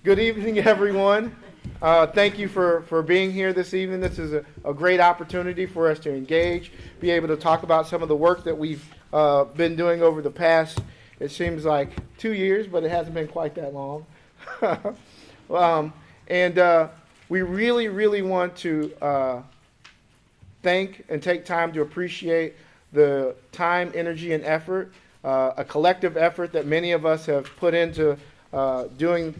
Good evening, everyone. Thank you for being here this evening. This is a great opportunity for us to engage, be able to talk about some of the work that we've been doing over the past, it seems like 2 years, but it hasn't been quite that long. We really want to thank and take time to appreciate the time, energy, and effort, a collective effort that many of us have put into doing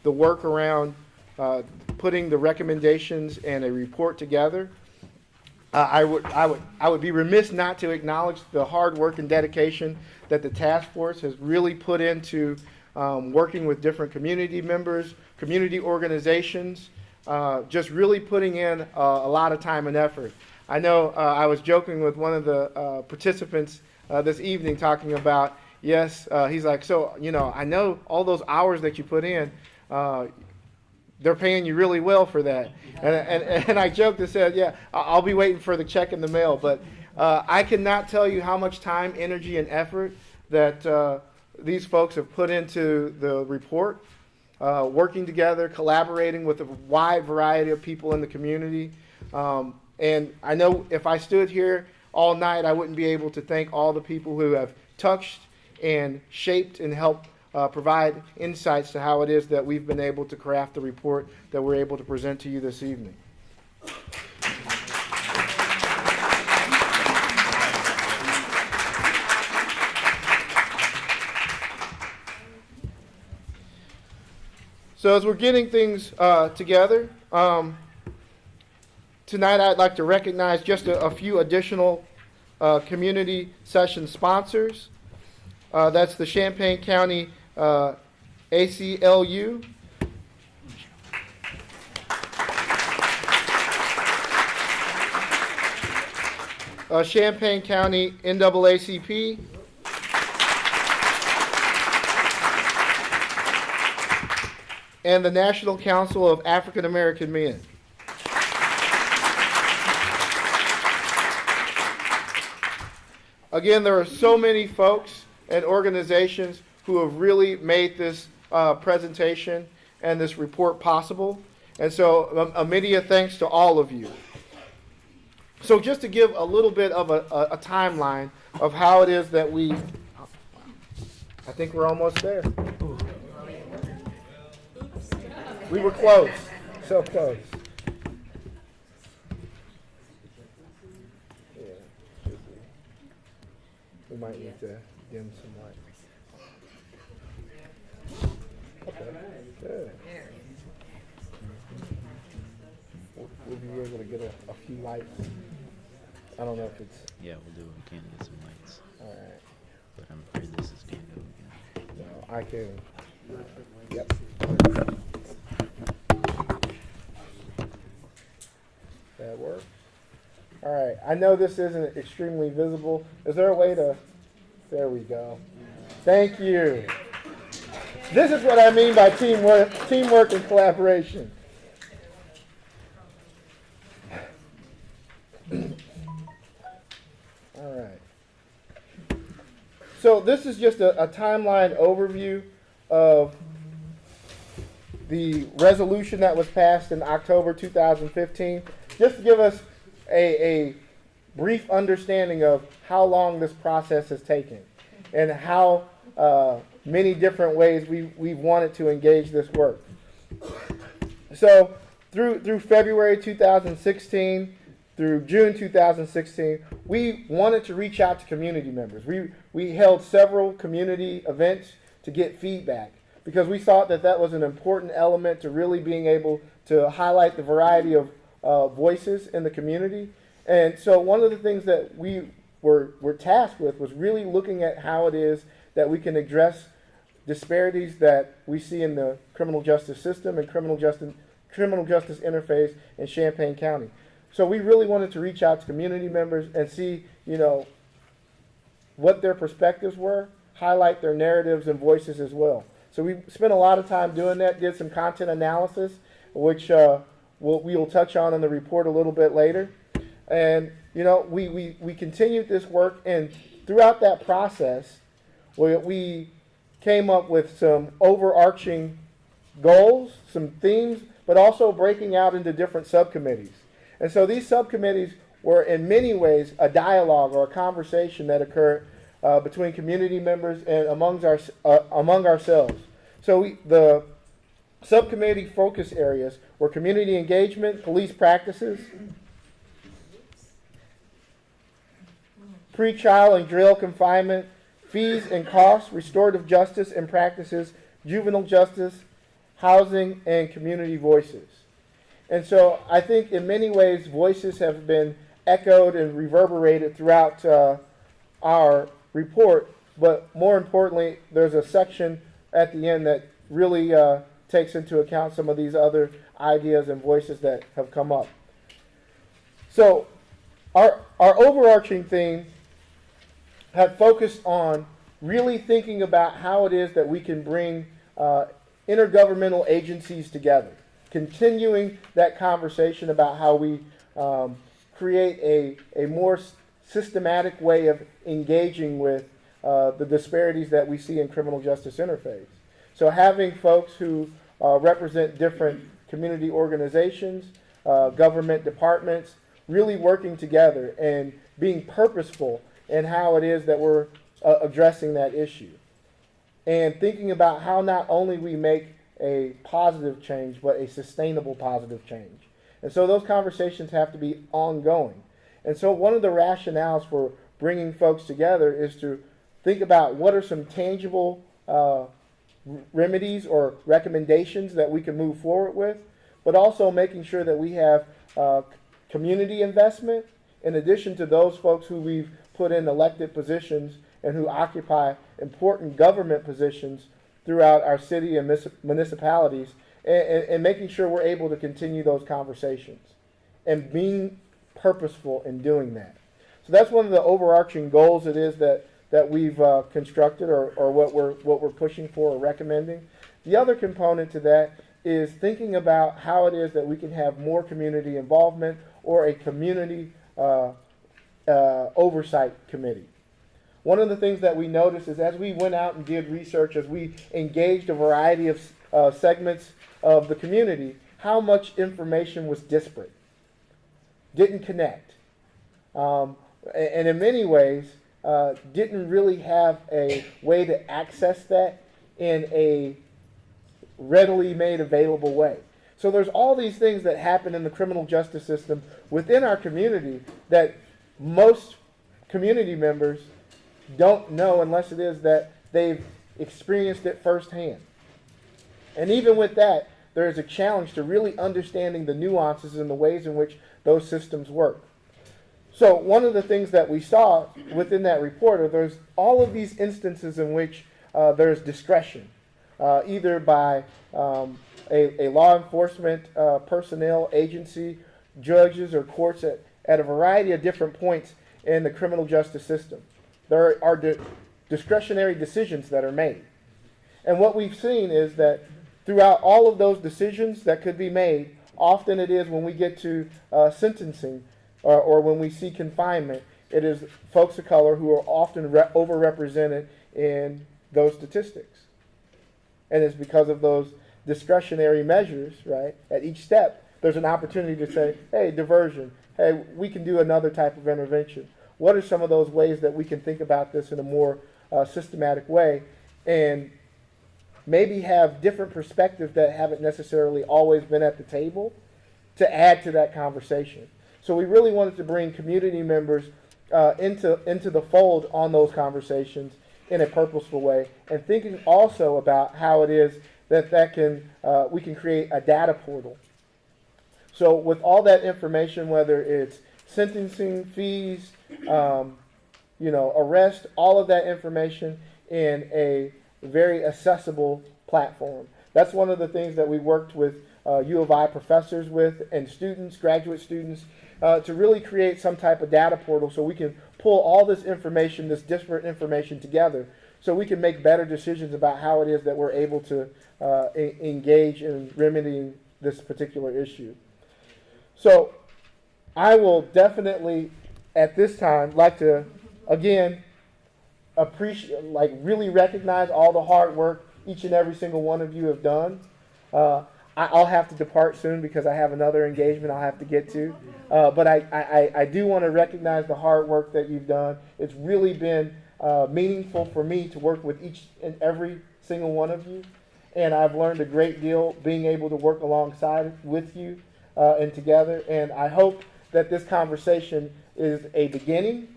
the work around putting the recommendations and a report together. I would be remiss not to acknowledge the hard work and dedication that the task force has really put into working with different community members, community organizations, just really putting in a lot of time and effort. I know I was joking with one of the participants this evening talking about, yes, he's like, so, you know, I know all those hours that you put in, they're paying you really well for that. And I joked and said, yeah, I'll be waiting for the check in the mail. But I cannot tell you how much time, energy, and effort that these folks have put into the report, working together, collaborating with a wide variety of people in the community. And I know if I stood here all night, I wouldn't be able to thank all the people who have touched and shaped and helped provide insights to how it is that we've been able to craft the report that we're able to present to you this evening. So as we're getting things together, tonight I'd like to recognize just a few additional community session sponsors. That's the Champaign County ACLU, Champaign County NAACP, and the National Council of African American Men. Again, there are so many folks and organizations who have really made this presentation and this report possible. And so a media thanks to all of you. So just to give a little bit of a timeline of how it is that I think we're almost there. We were close, so close. Yeah, we might need to dim some light. Okay, good. We'll be able to get a few lights. I don't know if it's... Yeah, we'll do what we can to get some lights. All right. But I'm afraid this is going to go again. No, I can... Yep. That works. All right. I know this isn't extremely visible. Is there a way to... There we go. Thank you. This is what I mean by teamwork and collaboration. All right. So this is just a timeline overview of the resolution that was passed in October 2015, just to give us a brief understanding of how long this process has taken and how many different ways we've wanted to engage this work. So through February 2016, through June 2016, we wanted to reach out to community members. We held several community events to get feedback because we thought that was an important element to really being able to highlight the variety of voices in the community. And so one of the things that we were tasked with was really looking at how it is that we can address disparities that we see in the criminal justice system and criminal justice interface in Champaign County. So we really wanted to reach out to community members and see, what their perspectives were, highlight their narratives and voices as well. So we spent a lot of time doing that, did some content analysis, which we will touch on in the report a little bit later. And, we continued this work, and throughout that process, we came up with some overarching goals, some themes, but also breaking out into different subcommittees. And so these subcommittees were in many ways a dialogue or a conversation that occurred between community members and among ourselves. So the subcommittee focus areas were community engagement, police practices, pretrial and jail confinement, fees and costs, restorative justice and practices, juvenile justice, housing, and community voices. And so I think in many ways voices have been echoed and reverberated throughout our report, but more importantly, there's a section at the end that really takes into account some of these other ideas and voices that have come up. So our overarching theme had focused on really thinking about how it is that we can bring intergovernmental agencies together, continuing that conversation about how we create a more systematic way of engaging with the disparities that we see in criminal justice interface. So having folks who represent different community organizations, government departments, really working together and being purposeful in how it is that we're addressing that issue. And thinking about how not only we make a positive change, but a sustainable positive change. And so those conversations have to be ongoing. And so one of the rationales for bringing folks together is to think about what are some tangible remedies or recommendations that we can move forward with, but also making sure that we have community investment in addition to those folks who we've put in elected positions and who occupy important government positions throughout our city and municipalities, and making sure we're able to continue those conversations and being purposeful in doing that. So that's one of the overarching goals it is that we've constructed or what we're pushing for or recommending. The other component to that is thinking about how it is that we can have more community involvement or a community oversight committee. One of the things that we noticed is as we went out and did research, as we engaged a variety of segments of the community, how much information was disparate, didn't connect, and in many ways didn't really have a way to access that in a readily made available way. So there's all these things that happen in the criminal justice system within our community that most community members don't know unless it is that they've experienced it firsthand. And even with that, there is a challenge to really understanding the nuances and the ways in which those systems work. So one of the things that we saw within that report are there's all of these instances in which there's discretion, either by a law enforcement personnel agency, judges, or courts at a variety of different points in the criminal justice system. There are discretionary decisions that are made. And what we've seen is that throughout all of those decisions that could be made, often it is when we get to sentencing or when we see confinement, it is folks of color who are often overrepresented in those statistics. And it's because of those discretionary measures, right? At each step, there's an opportunity to say, hey, diversion. Hey, we can do another type of intervention. What are some of those ways that we can think about this in a more systematic way and maybe have different perspectives that haven't necessarily always been at the table to add to that conversation? So we really wanted to bring community members into the fold on those conversations in a purposeful way, and thinking also about how it is that we can create a data portal. So with all that information, whether it's sentencing, fees, arrest, all of that information in a very accessible platform. That's one of the things that we worked with U of I professors with and students, graduate students, to really create some type of data portal so we can pull all this information, this disparate information together, so we can make better decisions about how it is that we're able to engage in remedying this particular issue. So I will definitely, at this time, like to, again, really recognize all the hard work each and every single one of you have done. I'll have to depart soon because I have another engagement I'll have to get to. But I do want to recognize the hard work that you've done. It's really been meaningful for me to work with each and every single one of you. And I've learned a great deal being able to work alongside with you and together. And I hope that this conversation is a beginning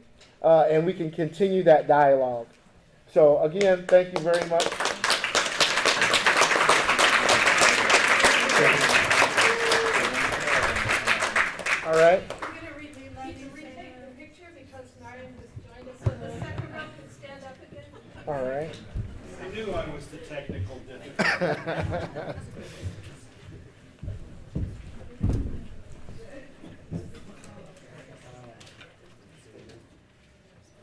and we can continue that dialogue. So again, thank you very much. All right. Can you retake the picture because Marion just joined us, so the second row can stand up again? All right. I knew I was the technical difficulty.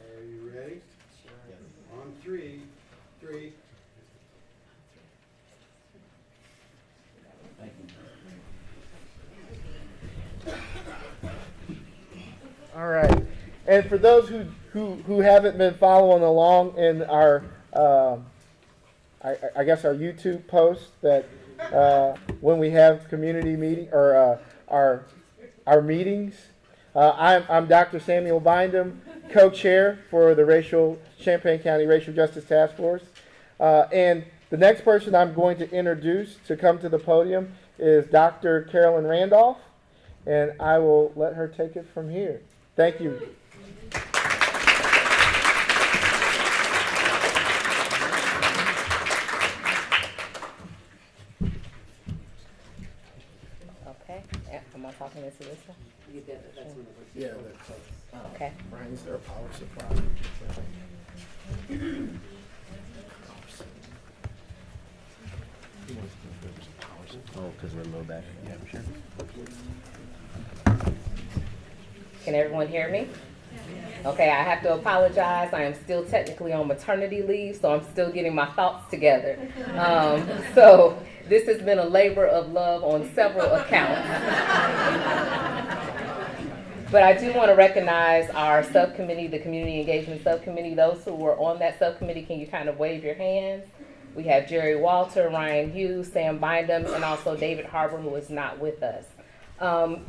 Are you ready? On three. All right. And for those who haven't been following along in our, I guess our YouTube posts that when we have community meeting or our meetings, I'm Dr. Samuel Bindum, co-chair for the Champaign County Racial Justice Task Force. And the next person I'm going to introduce to come to the podium is Dr. Carolyn Randolph, and I will let her take it from here. Thank you. Okay. Am I talking into this one? Yeah, that's Okay. Brian, is there a power supply? Oh, because we're low battery. Yeah, sure. Can everyone hear me? Okay, I have to apologize. I am still technically on maternity leave, so I'm still getting my thoughts together. So this has been a labor of love on several accounts. But I do want to recognize our subcommittee, the Community Engagement Subcommittee. Those who were on that subcommittee, can you kind of wave your hands? We have Jerry Walter, Ryan Hughes, Sam Bindum, and also David Harbour, who is not with us.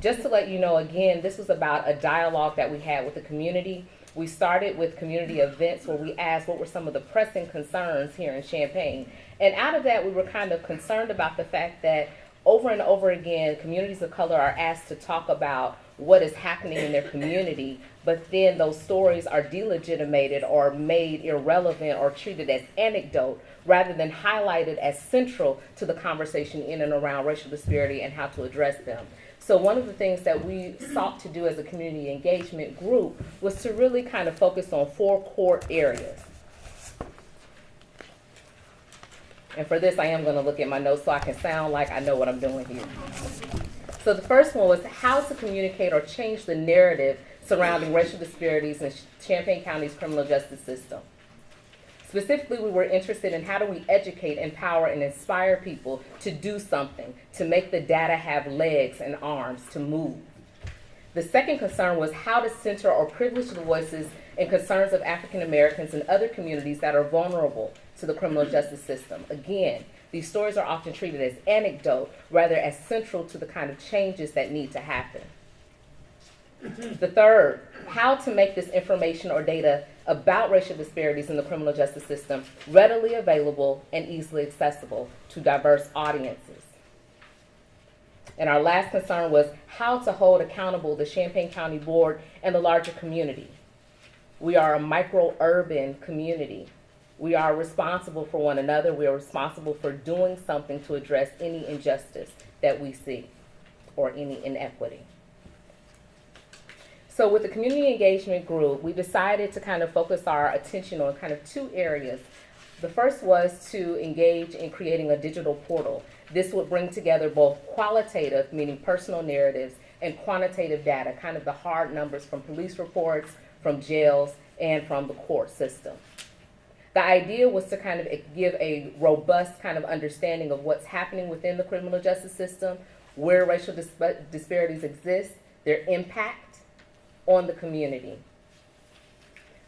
Just to let you know, again, this was about a dialogue that we had with the community. We started with community events where we asked what were some of the pressing concerns here in Champaign. And out of that, we were kind of concerned about the fact that over and over again, communities of color are asked to talk about what is happening in their community, but then those stories are delegitimated or made irrelevant or treated as anecdote rather than highlighted as central to the conversation in and around racial disparity and how to address them. So one of the things that we sought to do as a community engagement group was to really kind of focus on 4 core areas. And for this, I am going to look at my notes so I can sound like I know what I'm doing here. So the first one was how to communicate or change the narrative surrounding racial disparities in Champaign County's criminal justice system. Specifically, we were interested in how do we educate, empower, and inspire people to do something, to make the data have legs and arms to move. The second concern was how to center or privilege the voices and concerns of African Americans and other communities that are vulnerable to the criminal justice system. Again, these stories are often treated as anecdote rather as central to the kind of changes that need to happen. The third, how to make this information or data about racial disparities in the criminal justice system readily available and easily accessible to diverse audiences. And our last concern was how to hold accountable the Champaign County Board and the larger community. We are a micro-urban community. We are responsible for one another. We are responsible for doing something to address any injustice that we see or any inequity. So with the community engagement group, we decided to kind of focus our attention on kind of 2 areas. The first was to engage in creating a digital portal. This would bring together both qualitative, meaning personal narratives, and quantitative data, kind of the hard numbers from police reports, from jails, and from the court system. The idea was to kind of give a robust kind of understanding of what's happening within the criminal justice system, where racial disparities exist, their impact on the community.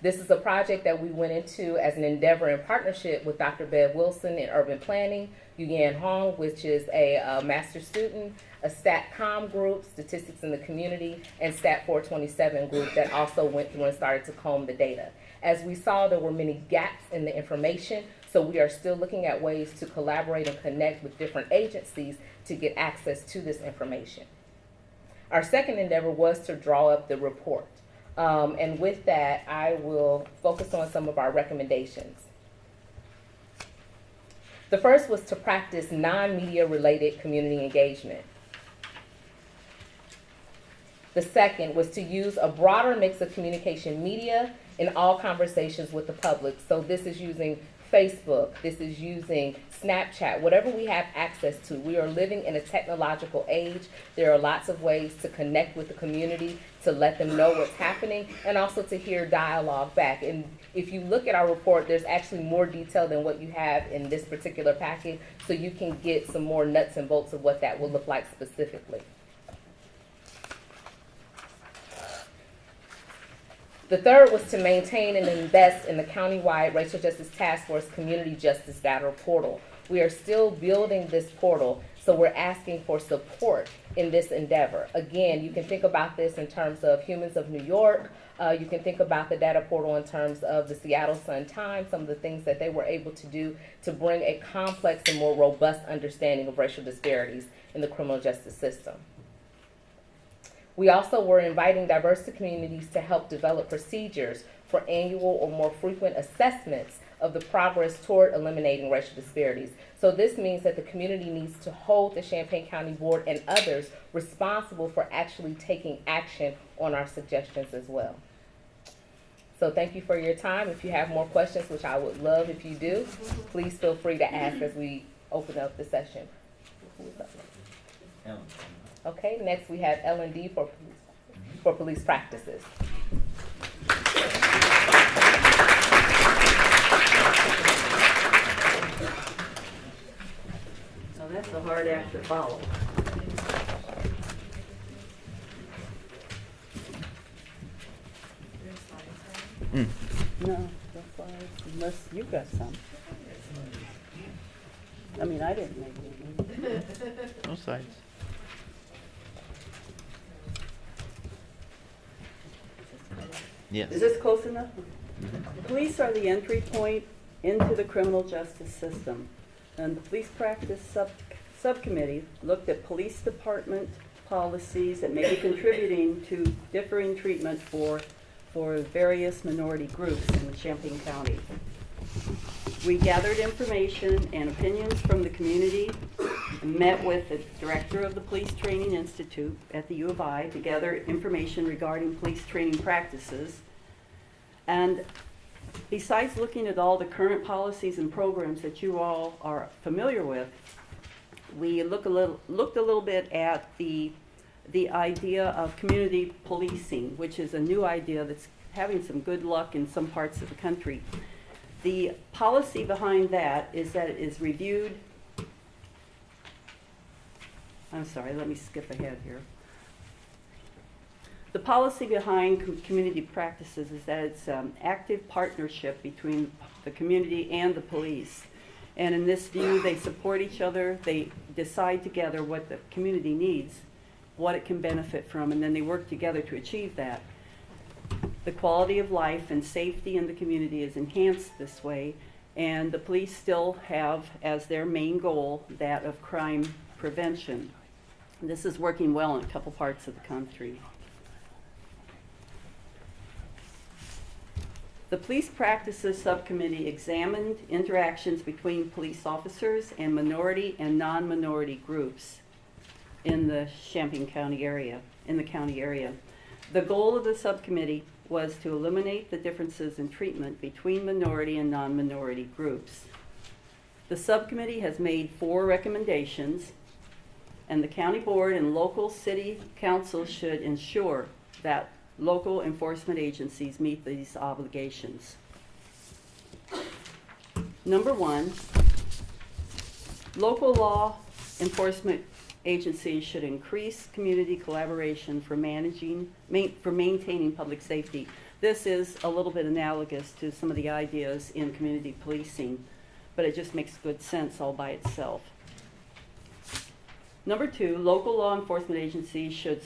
This is a project that we went into as an endeavor in partnership with Dr. Bev Wilson in Urban Planning, Yuyan Hong, which is a master's student, a StatCom group, Statistics in the Community, and Stat 427 group that also went through and started to comb the data. As we saw, there were many gaps in the information, so we are still looking at ways to collaborate and connect with different agencies to get access to this information. Our second endeavor was to draw up the report. And with that, I will focus on some of our recommendations. The first was to practice non-media related community engagement. The second was to use a broader mix of communication media in all conversations with the public. So this is using Facebook, this is using Snapchat, whatever we have access to. We are living in a technological age. There are lots of ways to connect with the community, to let them know what's happening, and also to hear dialogue back. And if you look at our report, there's actually more detail than what you have in this particular packet, so you can get some more nuts and bolts of what that will look like specifically. The third was to maintain and invest in the countywide Racial Justice Task Force Community Justice Data Portal. We are still building this portal, so we're asking for support in this endeavor. Again, you can think about this in terms of Humans of New York. You can think about the data portal in terms of the Seattle Sun-Times, some of the things that they were able to do to bring a complex and more robust understanding of racial disparities in the criminal justice system. We also were inviting diverse communities to help develop procedures for annual or more frequent assessments of the progress toward eliminating racial disparities. So this means that the community needs to hold the Champaign County Board and others responsible for actually taking action on our suggestions as well. So thank you for your time. If you have more questions, which I would love if you do, please feel free to ask as we open up the session. Okay, next we have L&D for police practices. So that's a hard act to follow. No, that's why, unless you got some. I mean, I didn't make it. No sides. Yes. Is this close enough? Police are the entry point into the criminal justice system. And the police practice subcommittee looked at police department policies that may be contributing to differing treatment for various minority groups in Champaign County. We gathered information and opinions from the community and met with the director of the Police Training Institute at the U of I to gather information regarding police training practices. And besides looking at all the current policies and programs that you all are familiar with, we looked a little bit at the idea of community policing, which is a new idea that's having some good luck in some parts of the country. The policy behind that is that it is reviewed. I'm sorry, let me skip ahead here. The policy behind community practices is that it's active partnership between the community and the police. And in this view, they support each other, they decide together what the community needs, what it can benefit from, and then they work together to achieve that. The quality of life and safety in the community is enhanced this way, and the police still have as their main goal that of crime prevention. This is working well in a couple parts of the country. The Police Practices Subcommittee examined interactions between police officers and minority and non-minority groups in the Champaign County area, The goal of the subcommittee was to eliminate the differences in treatment between minority and non-minority groups. The subcommittee has made 4 recommendations, and the county board and local city councils should ensure that local enforcement agencies meet these obligations. Number 1, local law enforcement agencies should increase community collaboration for maintaining public safety. This is a little bit analogous to some of the ideas in community policing, but it just makes good sense all by itself. Number 2, local law enforcement agencies should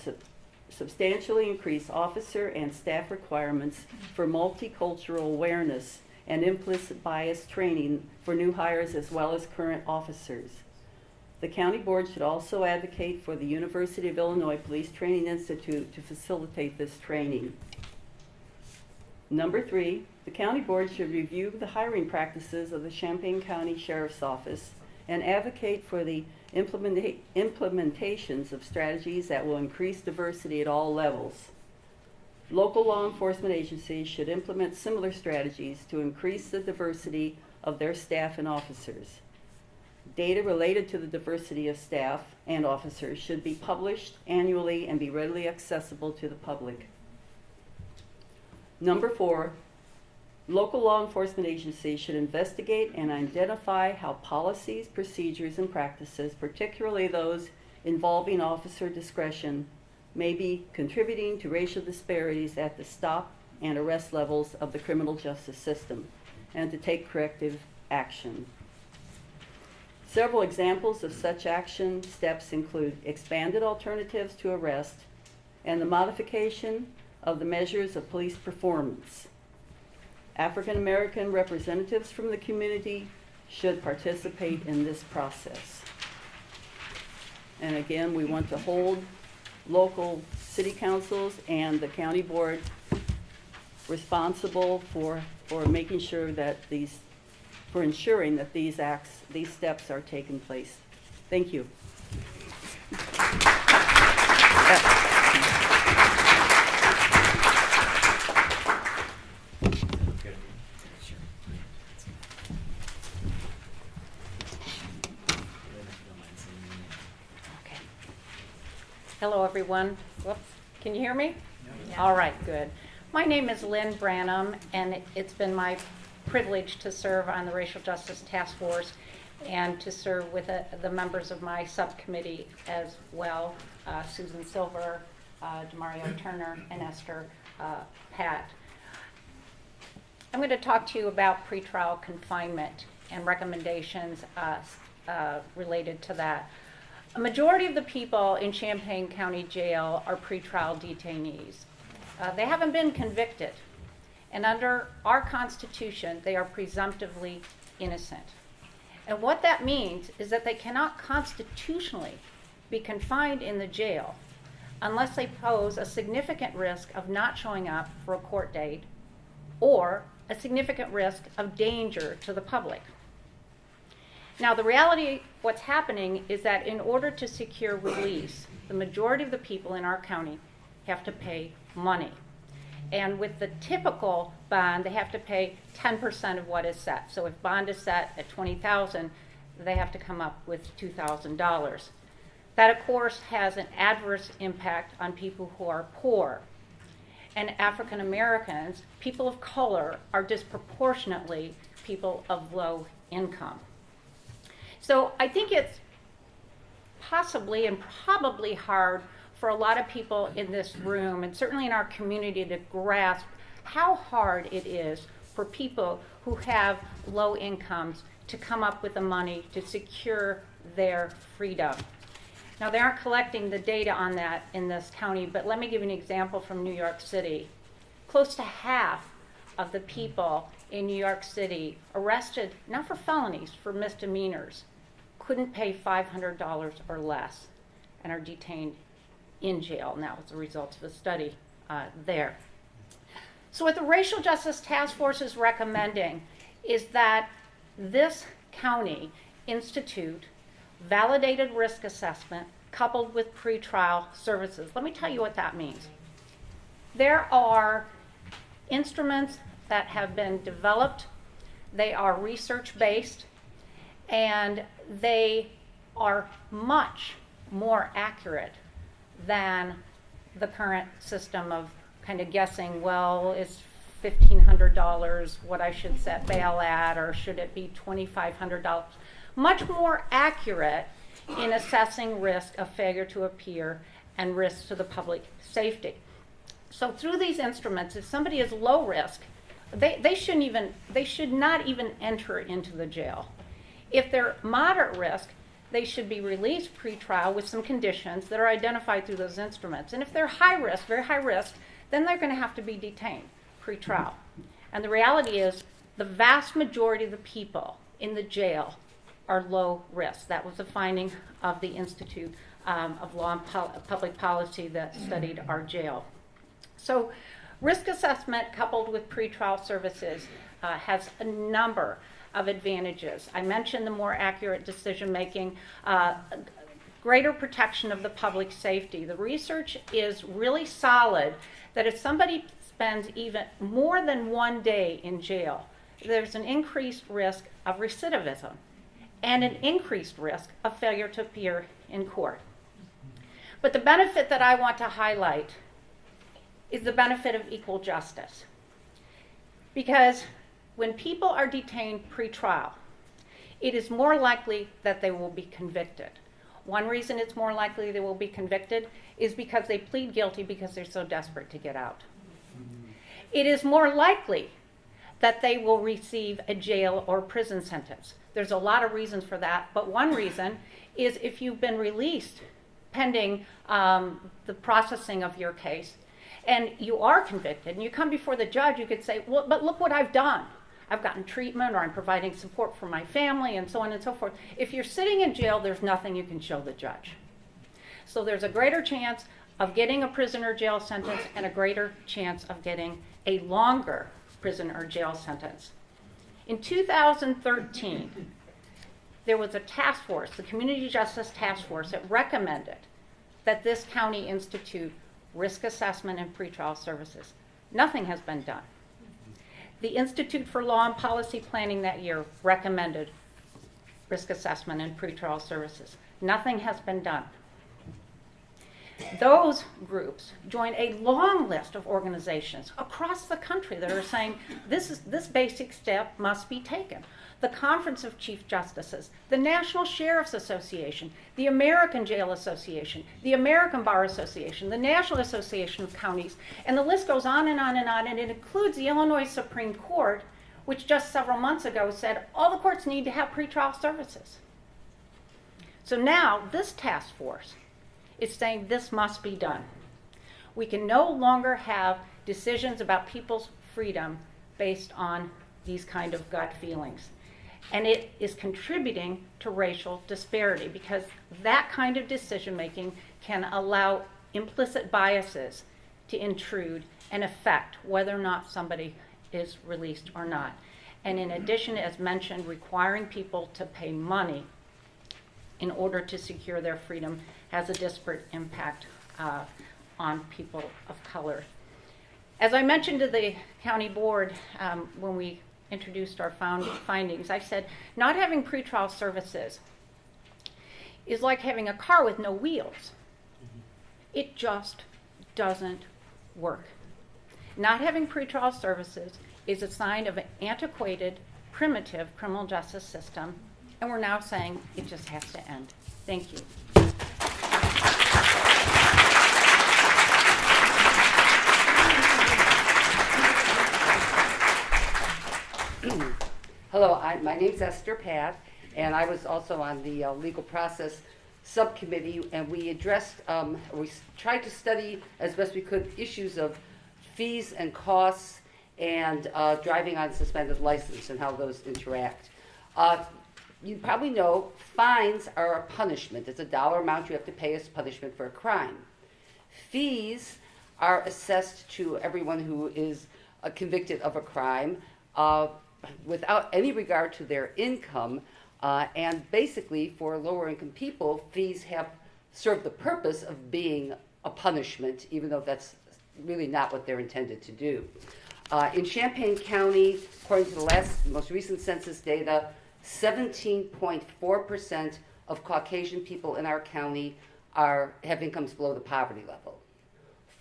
substantially increase officer and staff requirements for multicultural awareness and implicit bias training for new hires as well as current officers. The county board should also advocate for the University of Illinois Police Training Institute to facilitate this training. Number 3, the county board should review the hiring practices of the Champaign County Sheriff's Office and advocate for the implementations of strategies that will increase diversity at all levels. Local law enforcement agencies should implement similar strategies to increase the diversity of their staff and officers. Data related to the diversity of staff and officers should be published annually and be readily accessible to the public. Number 4, local law enforcement agencies should investigate and identify how policies, procedures, and practices, particularly those involving officer discretion, may be contributing to racial disparities at the stop and arrest levels of the criminal justice system, and to take corrective action. Several examples of such action steps include expanded alternatives to arrest and the modification of the measures of police performance. African American representatives from the community should participate in this process. And again, we want to hold local city councils and the county board responsible for making sure that ensuring that these steps are taking place. Thank you. Hello, everyone. Whoops. Can you hear me? Yeah. All right, good. My name is Lynn Branham, and it's been my privilege to serve on the Racial Justice Task Force and to serve with the members of my subcommittee as well, Susan Silver, Demario Turner, and Esther Pat. I'm going to talk to you about pretrial confinement and recommendations related to that. A majority of the people in Champaign County Jail are pretrial detainees. They haven't been convicted, and under our Constitution, they are presumptively innocent. And what that means is that they cannot constitutionally be confined in the jail unless they pose a significant risk of not showing up for a court date or a significant risk of danger to the public. Now, the reality, what's happening is that in order to secure release, the majority of the people in our county have to pay money. And with the typical bond, they have to pay 10% of what is set. So if bond is set at $20,000, they have to come up with $2,000. That, of course, has an adverse impact on people who are poor. And African Americans, people of color, are disproportionately people of low income. So I think it's possibly and probably hard for a lot of people in this room, and certainly in our community, to grasp how hard it is for people who have low incomes to come up with the money to secure their freedom. Now, they aren't collecting the data on that in this county, but let me give you an example from New York City. Close to half of the people in New York City arrested, not for felonies, for misdemeanors, couldn't pay $500 or less and are detained in jail now as a result of a study there. So what the Racial Justice Task Force is recommending is that this county institute validated risk assessment coupled with pretrial services. Let me tell you what that means. There are instruments that have been developed. They are research-based, and they are much more accurate than the current system of kind of guessing, well, is $1,500 what I should set bail at, or should it be $2,500? Much more accurate in assessing risk of failure to appear and risk to the public safety. So through these instruments, if somebody is low risk, they should not even enter into the jail. If they're moderate risk, they should be released pre-trial with some conditions that are identified through those instruments. And if they're high risk, very high risk, then they're going to have to be detained pre-trial. And the reality is the vast majority of the people in the jail are low risk. That was a finding of the Institute of Law and Public Policy that studied our jail. So risk assessment coupled with pretrial services has a number of advantages. I mentioned the more accurate decision making, greater protection of the public safety. The research is really solid that if somebody spends even more than 1 day in jail, there's an increased risk of recidivism and an increased risk of failure to appear in court. But the benefit that I want to highlight is the benefit of equal justice. Because when people are detained pre-trial, it is more likely that they will be convicted. One reason it's more likely they will be convicted is because they plead guilty because they're so desperate to get out. It is more likely that they will receive a jail or prison sentence. There's a lot of reasons for that, but one reason is if you've been released pending the processing of your case, and you are convicted, and you come before the judge, you could say, well, but look what I've done. I've gotten treatment, or I'm providing support for my family, and so on and so forth. If you're sitting in jail, there's nothing you can show the judge. So there's a greater chance of getting a prison or jail sentence and a greater chance of getting a longer prison or jail sentence. In 2013, there was a task force, the Community Justice Task Force, that recommended that this county institute risk assessment and pretrial services. Nothing has been done. The Institute for Law and Policy Planning that year recommended risk assessment and pretrial services. Nothing has been done. Those groups join a long list of organizations across the country that are saying this basic step must be taken. The Conference of Chief Justices, the National Sheriff's Association, the American Jail Association, the American Bar Association, the National Association of Counties, and the list goes on and on and on, and it includes the Illinois Supreme Court, which just several months ago said all the courts need to have pretrial services. So now this task force is saying this must be done. We can no longer have decisions about people's freedom based on these kind of gut feelings. And it is contributing to racial disparity because that kind of decision making can allow implicit biases to intrude and affect whether or not somebody is released or not. And in addition, as mentioned, requiring people to pay money in order to secure their freedom has a disparate impact on people of color. As I mentioned to the county board when we introduced our findings, I said not having pretrial services is like having a car with no wheels. It just doesn't work. Not having pretrial services is a sign of an antiquated, primitive criminal justice system, and we're now saying it just has to end. Thank you. Hello, my name's Esther Pat, and I was also on the legal process subcommittee, and we addressed, we tried to study as best we could issues of fees and costs and driving on suspended license and how those interact. You probably know fines are a punishment. It's a dollar amount you have to pay as punishment for a crime. Fees are assessed to everyone who is convicted of a crime without any regard to their income, and basically for lower income people, fees have served the purpose of being a punishment, even though that's really not what they're intended to do. In Champaign County, according to the most recent census data, 17.4% of Caucasian people in our county have incomes below the poverty level.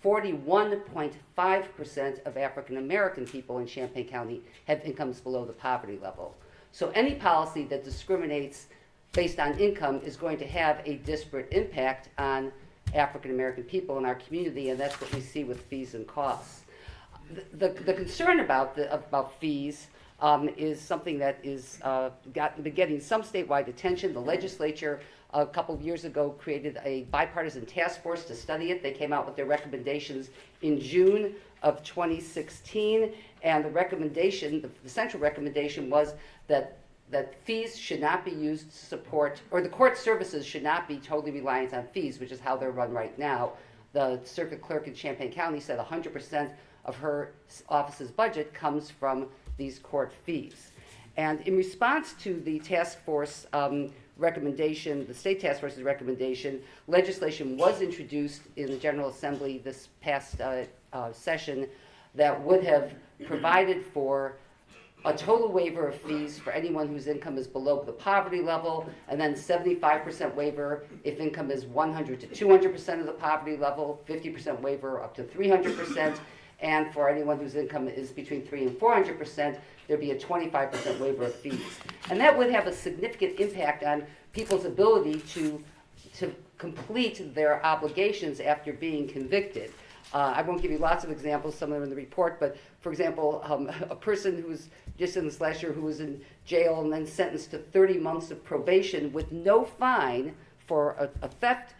41.5% of African American people in Champaign County have incomes below the poverty level. So any policy that discriminates based on income is going to have a disparate impact on African American people in our community, and that's what we see with fees and costs. The concern about fees is something that is been getting some statewide attention. The legislature a couple of years ago created a bipartisan task force to study it. They came out with their recommendations in June of 2016, and the recommendation, the central recommendation was that fees should not be used to support, or the court services should not be totally reliant on fees, which is how they're run right now. The circuit clerk in Champaign County said 100% of her office's budget comes from these court fees. And in response to the task force recommendation, the state task force's recommendation, legislation was introduced in the General Assembly this past session that would have provided for a total waiver of fees for anyone whose income is below the poverty level, and then 75% waiver if income is 100 to 200% of the poverty level, 50% waiver up to 300%, and for anyone whose income is between 300 and 400%, there'd be a 25% waiver of fees. And that would have a significant impact on people's ability to complete their obligations after being convicted. I won't give you lots of examples, some of them in the report, but for example, a person who was just in this last year who was in jail and then sentenced to 30 months of probation with no fine for a theft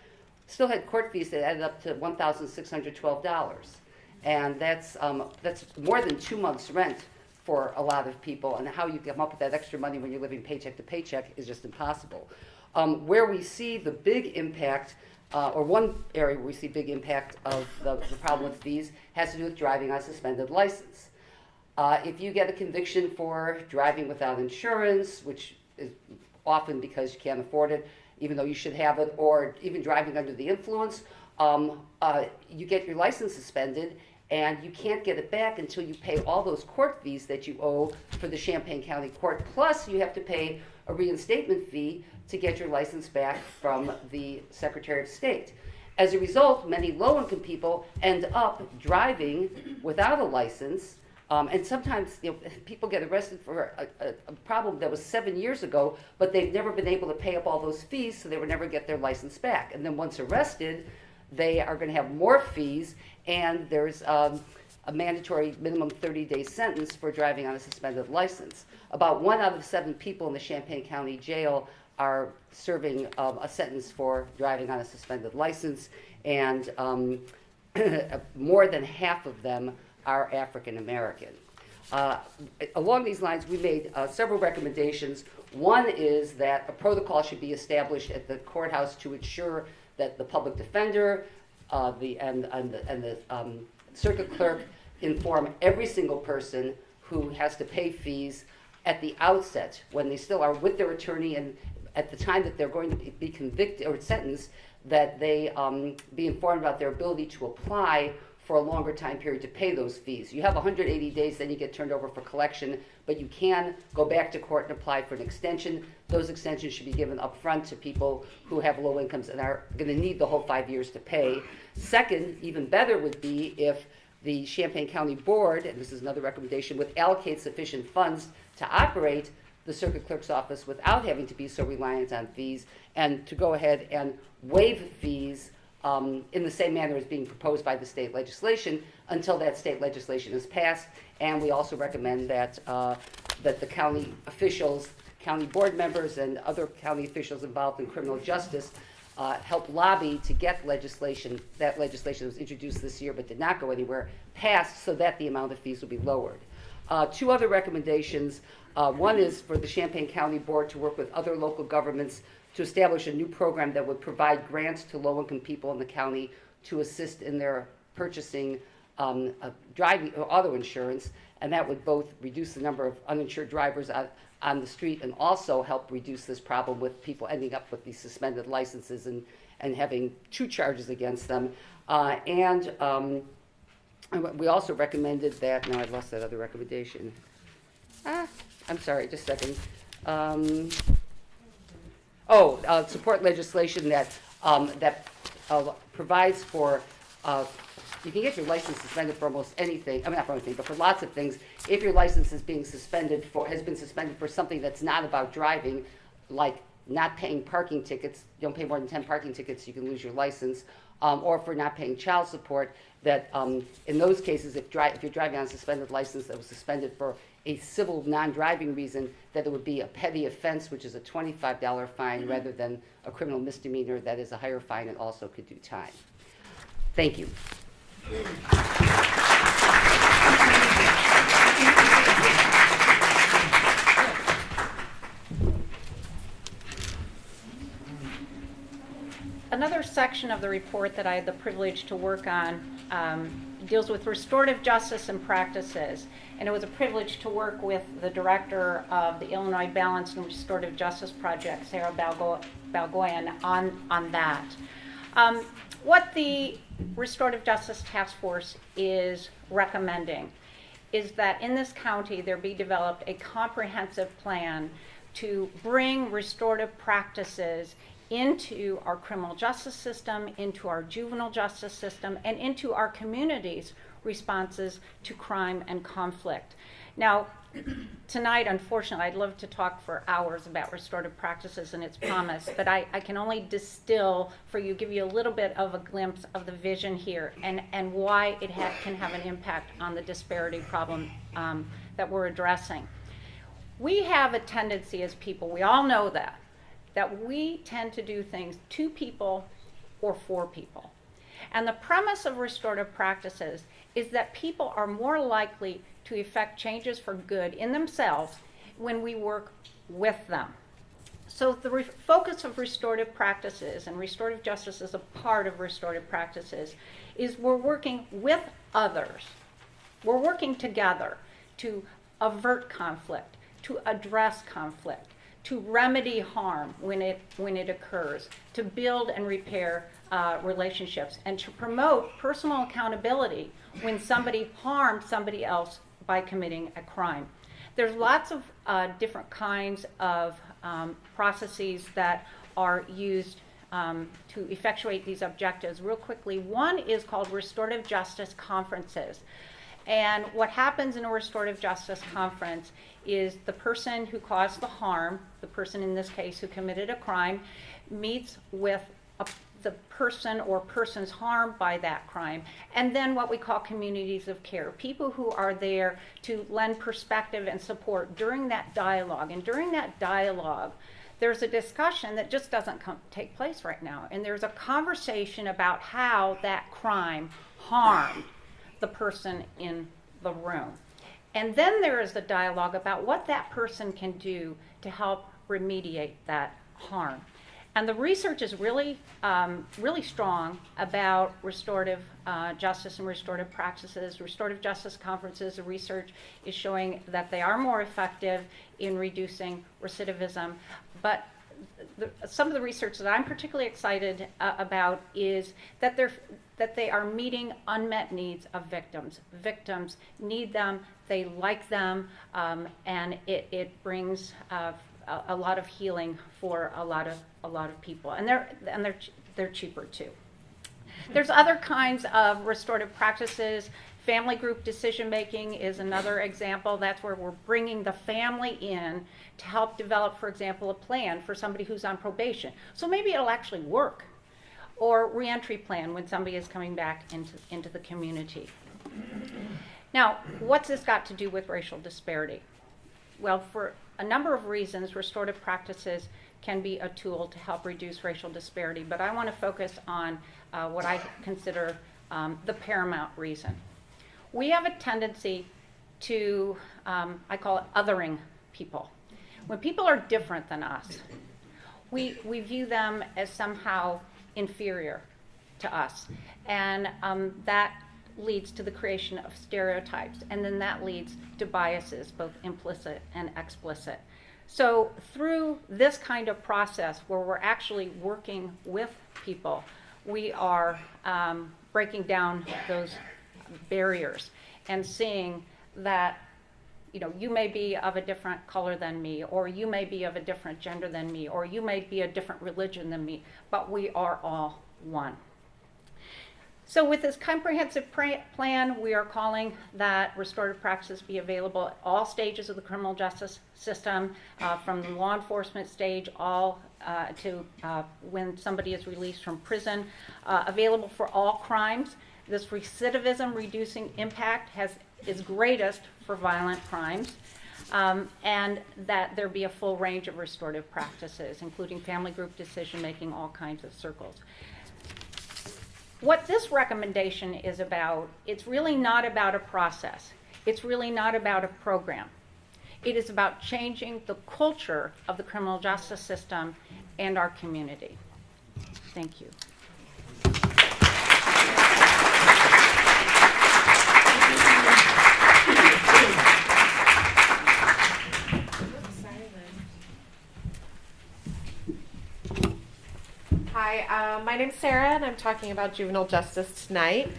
still had court fees that added up to $1,612. And that's more than 2 months' rent for a lot of people, and how you come up with that extra money when you're living paycheck to paycheck is just impossible. Where we see the big impact, or one area where we see big impact of the problem with fees has to do with driving on a suspended license. If you get a conviction for driving without insurance, which is often because you can't afford it, even though you should have it, or even driving under the influence, you get your license suspended, and you can't get it back until you pay all those court fees that you owe for the Champaign County Court. Plus, you have to pay a reinstatement fee to get your license back from the Secretary of State. As a result, many low-income people end up driving without a license, and sometimes people get arrested for a problem that was 7 years ago, but they've never been able to pay up all those fees, so they would never get their license back. And then once arrested, they are going to have more fees, and there's a mandatory minimum 30-day sentence for driving on a suspended license. About 1 out of 7 people in the Champaign County Jail are serving a sentence for driving on a suspended license, and more than half of them are African American. Along these lines, we made several recommendations. One is that a protocol should be established at the courthouse to ensure that the public defender and the circuit clerk inform every single person who has to pay fees at the outset, when they still are with their attorney, and at the time that they're going to be convicted or sentenced, that they be informed about their ability to apply for a longer time period to pay those fees. You have 180 days, then you get turned over for collection, but you can go back to court and apply for an extension. Those extensions should be given up front to people who have low incomes and are going to need the whole 5 years to pay. Second, even better would be if the Champaign County Board, and this is another recommendation, would allocate sufficient funds to operate the circuit clerk's office without having to be so reliant on fees, and to go ahead and waive fees in the same manner as being proposed by the state legislation until that state legislation is passed. And we also recommend that that the county officials, county board members, and other county officials involved in criminal justice help lobby to get legislation that was introduced this year but did not go anywhere, passed, so that the amount of fees will be lowered. 2 other recommendations. One is for the Champaign County Board to work with other local governments to establish a new program that would provide grants to low-income people in the county to assist in their purchasing driving auto insurance, and that would both reduce the number of uninsured drivers on the street and also help reduce this problem with people ending up with these suspended licenses and having 2 charges against them. We also recommended that, no, I lost that other recommendation. I'm sorry, just a second. Support legislation that provides for, you can get your license suspended for almost anything, I mean not for anything, but for lots of things, if your license is being suspended has been suspended for something that's not about driving, like not paying parking tickets. You don't pay more than 10 parking tickets, you can lose your license. or if we're not paying child support, that in those cases, if you're driving on a suspended license that was suspended for a civil non-driving reason, that it would be a petty offense, which is a $25 fine, rather than a criminal misdemeanor that is a higher fine and also could do time. Thank you. Another section of the report that I had the privilege to work on deals with restorative justice and practices. And it was a privilege to work with the director of the Illinois Balanced and Restorative Justice Project, Sarah Balgoyan, on that. What the Restorative Justice Task Force is recommending is that in this county there be developed a comprehensive plan to bring restorative practices into our criminal justice system, into our juvenile justice system, and into our communities' responses to crime and conflict. Now, tonight, unfortunately, I'd love to talk for hours about restorative practices and its promise, but I can only distill for you, give you a little bit of a glimpse of the vision here and why it can have an impact on the disparity problem that we're addressing. We have a tendency as people, we all know that we tend to do things to people or for people. And the premise of restorative practices is that people are more likely to effect changes for good in themselves when we work with them. So the focus of restorative practices, and restorative justice is a part of restorative practices, is we're working with others. We're working together to avert conflict, to address conflict, to remedy harm when it occurs, to build and repair relationships, and to promote personal accountability when somebody harmed somebody else by committing a crime. There's lots of different kinds of processes that are used to effectuate these objectives. Real quickly, one is called restorative justice conferences. And what happens in a restorative justice conference is the person who caused the harm, the person in this case who committed a crime, meets with the person or persons harmed by that crime, and then what we call communities of care, people who are there to lend perspective and support during that dialogue. And during that dialogue, there's a discussion that just doesn't take place right now, and there's a conversation about how that crime harmed the person in the room. And then there is the dialogue about what that person can do to help remediate that harm. And the research is really, really strong about restorative justice and restorative practices. Restorative justice conferences, the research is showing that they are more effective in reducing recidivism. But some of the research that I'm particularly excited about is that they are meeting unmet needs of victims. Victims need them, they like them, and it brings a lot of healing for a lot of people, and they're cheaper too. There's other kinds of restorative practices. Family group decision making is another example. That's where we're bringing the family in to help develop, for example, a plan for somebody who's on probation. So maybe it'll actually work. Or reentry plan when somebody is coming back into the community. Now, what's this got to do with racial disparity? Well, for a number of reasons, restorative practices can be a tool to help reduce racial disparity, but I want to focus on what I consider the paramount reason. We have a tendency to, I call it othering people. When people are different than us, we view them as somehow inferior to us, and that leads to the creation of stereotypes, and then that leads to biases, both implicit and explicit. So through this kind of process where we're actually working with people, we are breaking down those barriers and seeing that, you know, you may be of a different color than me, or you may be of a different gender than me, or you may be a different religion than me, but we are all one. So with this comprehensive plan, we are calling that restorative practices be available at all stages of the criminal justice system, from the law enforcement stage all to when somebody is released from prison, available for all crimes. This recidivism reducing impact is greatest for violent crimes, and that there be a full range of restorative practices, including family group decision making, all kinds of circles. What this recommendation is about, it's really not about a process. It's really not about a program. It is about changing the culture of the criminal justice system and our community. Thank you. Hi, my name's Sarah, and I'm talking about juvenile justice tonight.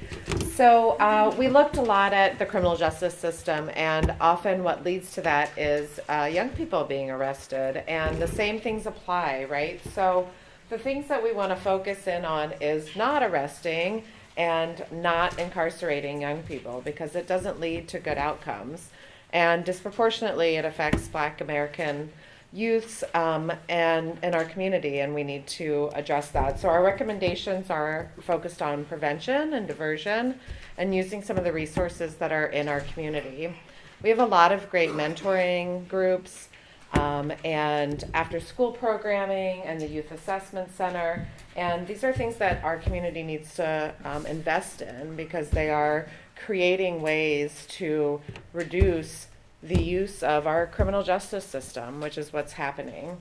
So we looked a lot at the criminal justice system, and often what leads to that is young people being arrested, and the same things apply, right? So the things that we want to focus in on is not arresting and not incarcerating young people, because it doesn't lead to good outcomes. And disproportionately, it affects Black American youths and in our community, and we need to address that. So our recommendations are focused on prevention and diversion and using some of the resources that are in our community. We have a lot of great mentoring groups and after school programming and the Youth Assessment Center, and these are things that our community needs to invest in, because they are creating ways to reduce the use of our criminal justice system, which is what's happening.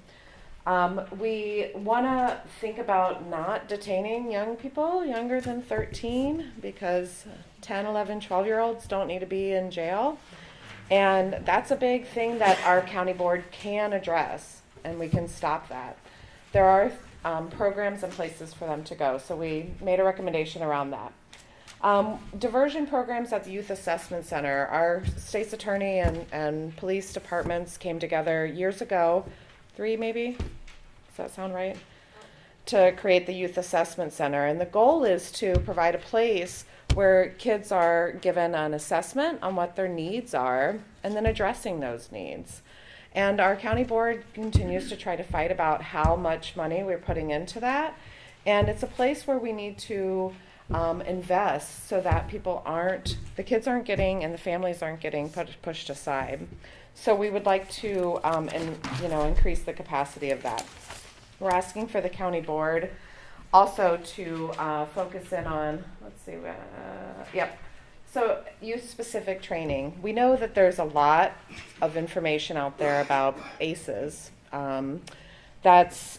We want to think about not detaining young people younger than 13, because 10, 11, 12-year-olds don't need to be in jail. And that's a big thing that our county board can address, and we can stop that. There are programs and places for them to go, so we made a recommendation around that. Diversion programs at the Youth Assessment Center. Our state's attorney and police departments came together years ago, 3 maybe? Does that sound right? To create the Youth Assessment Center. And the goal is to provide a place where kids are given an assessment on what their needs are and then addressing those needs. And our county board continues to try to fight about how much money we're putting into that. And it's a place where we need to invest so that the kids aren't getting and the families aren't getting pushed aside. So we would like to increase the capacity of that. We're asking for the county board also to focus in on, so youth-specific training. We know that there's a lot of information out there about ACEs. That's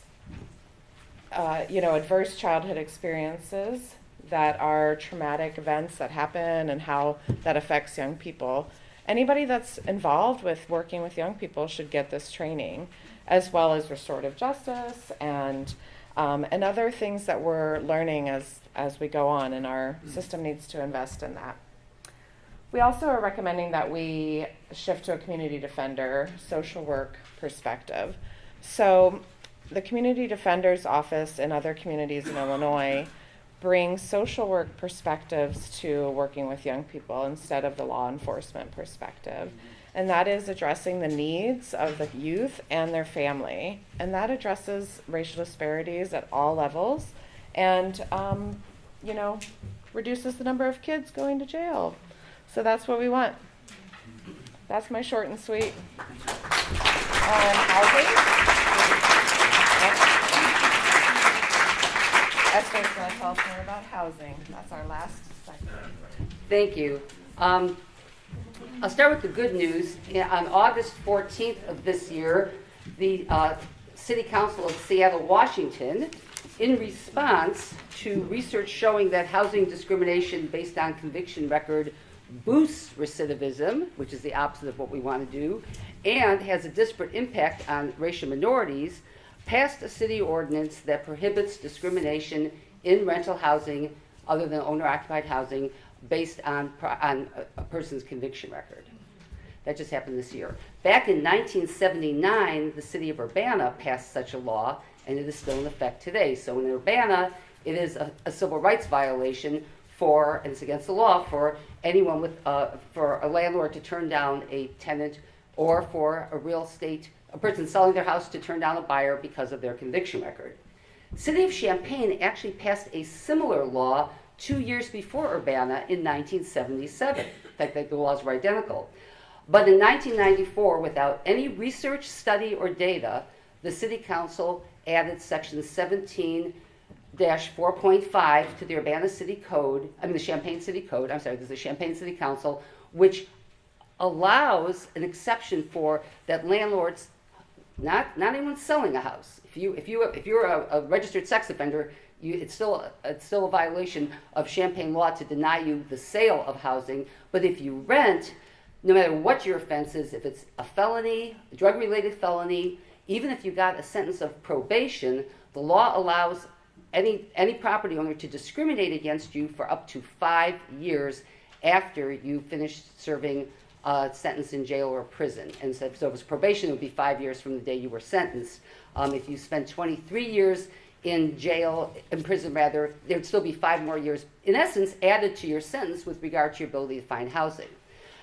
adverse childhood experiences that are traumatic events that happen and how that affects young people. Anybody that's involved with working with young people should get this training, as well as restorative justice and other things that we're learning as we go on, and our system needs to invest in that. We also are recommending that we shift to a community defender social work perspective. So the Community Defender's Office in other communities in Illinois bring social work perspectives to working with young people instead of the law enforcement perspective. And that is addressing the needs of the youth and their family. And that addresses racial disparities at all levels and, reduces the number of kids going to jail. So that's what we want. That's my short and sweet. Housing. Esther's going to tell us more about housing. That's our last segment. Thank you. I'll start with the good news. On August 14th of this year, the City Council of Seattle, Washington, in response to research showing that housing discrimination based on conviction record boosts recidivism, which is the opposite of what we want to do, and has a disparate impact on racial minorities, passed a city ordinance that prohibits discrimination in rental housing other than owner-occupied housing based on a person's conviction record. That just happened this year. Back in 1979, the city of Urbana passed such a law, and it is still in effect today. So in Urbana, it is a civil rights violation for, and it's against the law, for anyone with, for a landlord to turn down a tenant, or for a person selling their house to turn down a buyer because of their conviction record. City of Champaign actually passed a similar law 2 years before Urbana in 1977. In fact, the laws were identical. But in 1994, without any research, study, or data, the City Council added Section 17-4.5 to the Urbana City Code, the Champaign City Code, this is the Champaign City Council, which allows an exception for that landlords, not anyone selling a house. If you're a registered sex offender, it's still a violation of Champaign law to deny you the sale of housing. But if you rent, no matter what your offense is, if it's a felony, a drug-related felony, even if you got a sentence of probation, the law allows any property owner to discriminate against you for up to 5 years after you finish serving a sentence in jail or prison. And so if it was probation, it would be 5 years from the day you were sentenced. If you spent 23 years in prison, there'd still be 5 more years, in essence, added to your sentence with regard to your ability to find housing.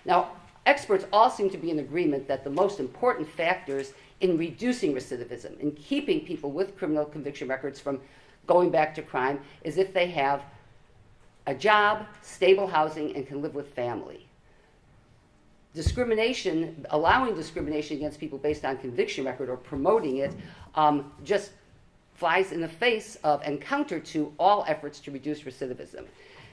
Now, experts all seem to be in agreement that the most important factors in reducing recidivism, in keeping people with criminal conviction records from going back to crime, is if they have a job, stable housing, and can live with family. Discrimination, allowing discrimination against people based on conviction record or promoting it, just flies in the face of and counter to all efforts to reduce recidivism.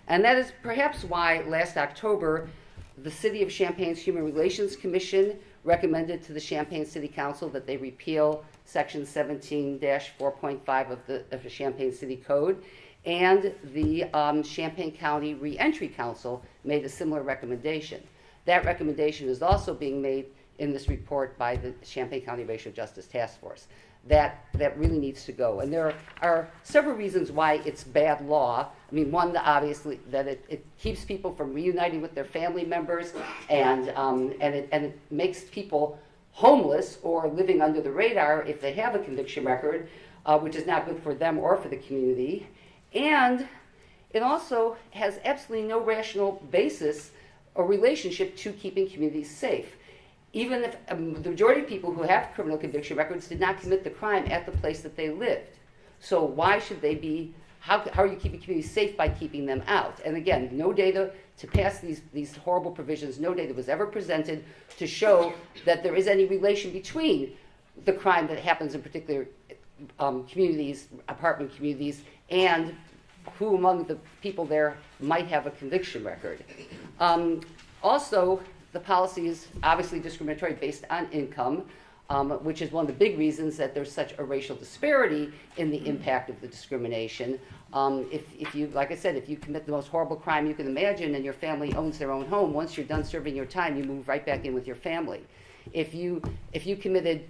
And that is perhaps why last October, the City of Champaign's Human Relations Commission recommended to the Champaign City Council that they repeal Section 17-4.5 of the Champaign City Code, and the Champaign County Reentry Council made a similar recommendation. That recommendation is also being made in this report by the Champaign County Racial Justice Task Force. That really needs to go. And there are several reasons why it's bad law. I mean, one, obviously, that it keeps people from reuniting with their family members, and it makes people homeless or living under the radar if they have a conviction record, which is not good for them or for the community. And it also has absolutely no rational basis or relationship to keeping communities safe. Even if the majority of people who have criminal conviction records did not commit the crime at the place that they lived. So why should they be, how are you keeping communities safe by keeping them out? And again, no data to pass these horrible provisions, no data was ever presented to show that there is any relation between the crime that happens in particular communities, apartment communities, and who among the people there might have a conviction record. Also, the policy is obviously discriminatory based on income, which is one of the big reasons that there's such a racial disparity in the impact of the discrimination. If you, like I said, if you commit the most horrible crime you can imagine and your family owns their own home, once you're done serving your time, you move right back in with your family. If you committed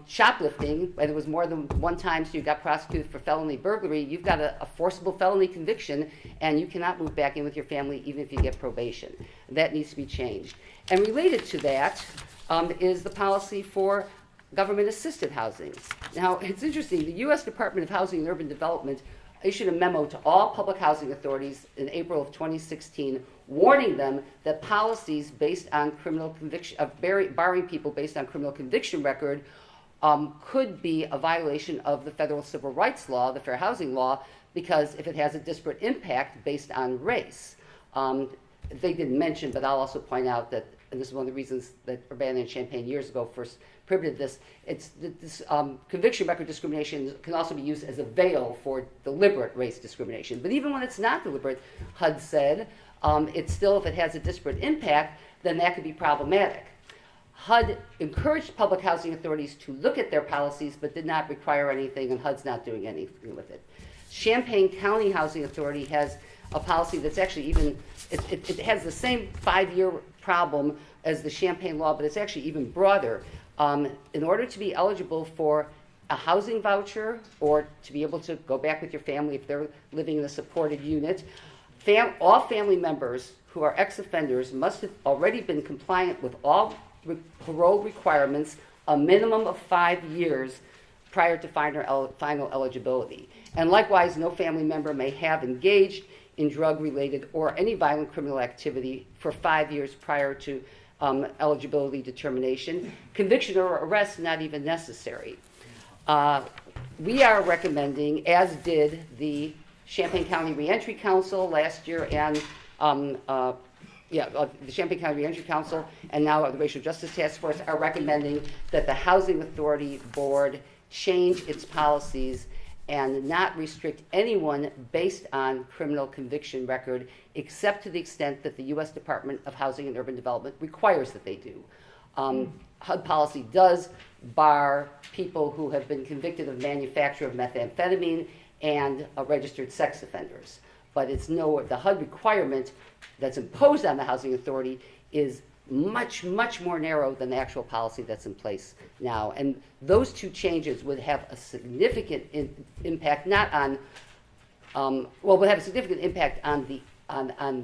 shoplifting, and it was more than one time, so you got prosecuted for felony burglary, you've got a forcible felony conviction, and you cannot move back in with your family even if you get probation. That needs to be changed. And related to that is the policy for government-assisted housing. Now, it's interesting. The U.S. Department of Housing and Urban Development issued a memo to all public housing authorities in April of 2016 warning them that policies based on criminal conviction, barring people based on criminal conviction record, could be a violation of the federal civil rights law, the Fair Housing Law, because if it has a disparate impact based on race. They didn't mention, but I'll also point out that, and this is one of the reasons that Urbana and Champaign years ago first prohibited this, this conviction record discrimination can also be used as a veil for deliberate race discrimination. But even when it's not deliberate, HUD said, it's still, if it has a disparate impact, then that could be problematic. HUD encouraged public housing authorities to look at their policies, but did not require anything, and HUD's not doing anything with it. Champaign County Housing Authority has a policy that's actually even, it has the same 5-year problem as the Champaign law, but it's actually even broader. In order to be eligible for a housing voucher or to be able to go back with your family if they're living in a supported unit, all family members who are ex-offenders must have already been compliant with all parole requirements a minimum of 5 years prior to final eligibility. And likewise, no family member may have engaged in drug-related or any violent criminal activity for 5 years prior to eligibility determination. Conviction or arrest not even necessary. We are recommending, as did the Champaign County Reentry Council last year and the Champaign County Reentry Council and now the Racial Justice Task Force are recommending that the Housing Authority Board change its policies and not restrict anyone based on criminal conviction record, except to the extent that the U.S. Department of Housing and Urban Development requires that they do. HUD policy does bar people who have been convicted of manufacture of methamphetamine and registered sex offenders. But the HUD requirement that's imposed on the Housing Authority is much, much more narrow than the actual policy that's in place now. And those two changes would have a significant impact, would have a significant impact on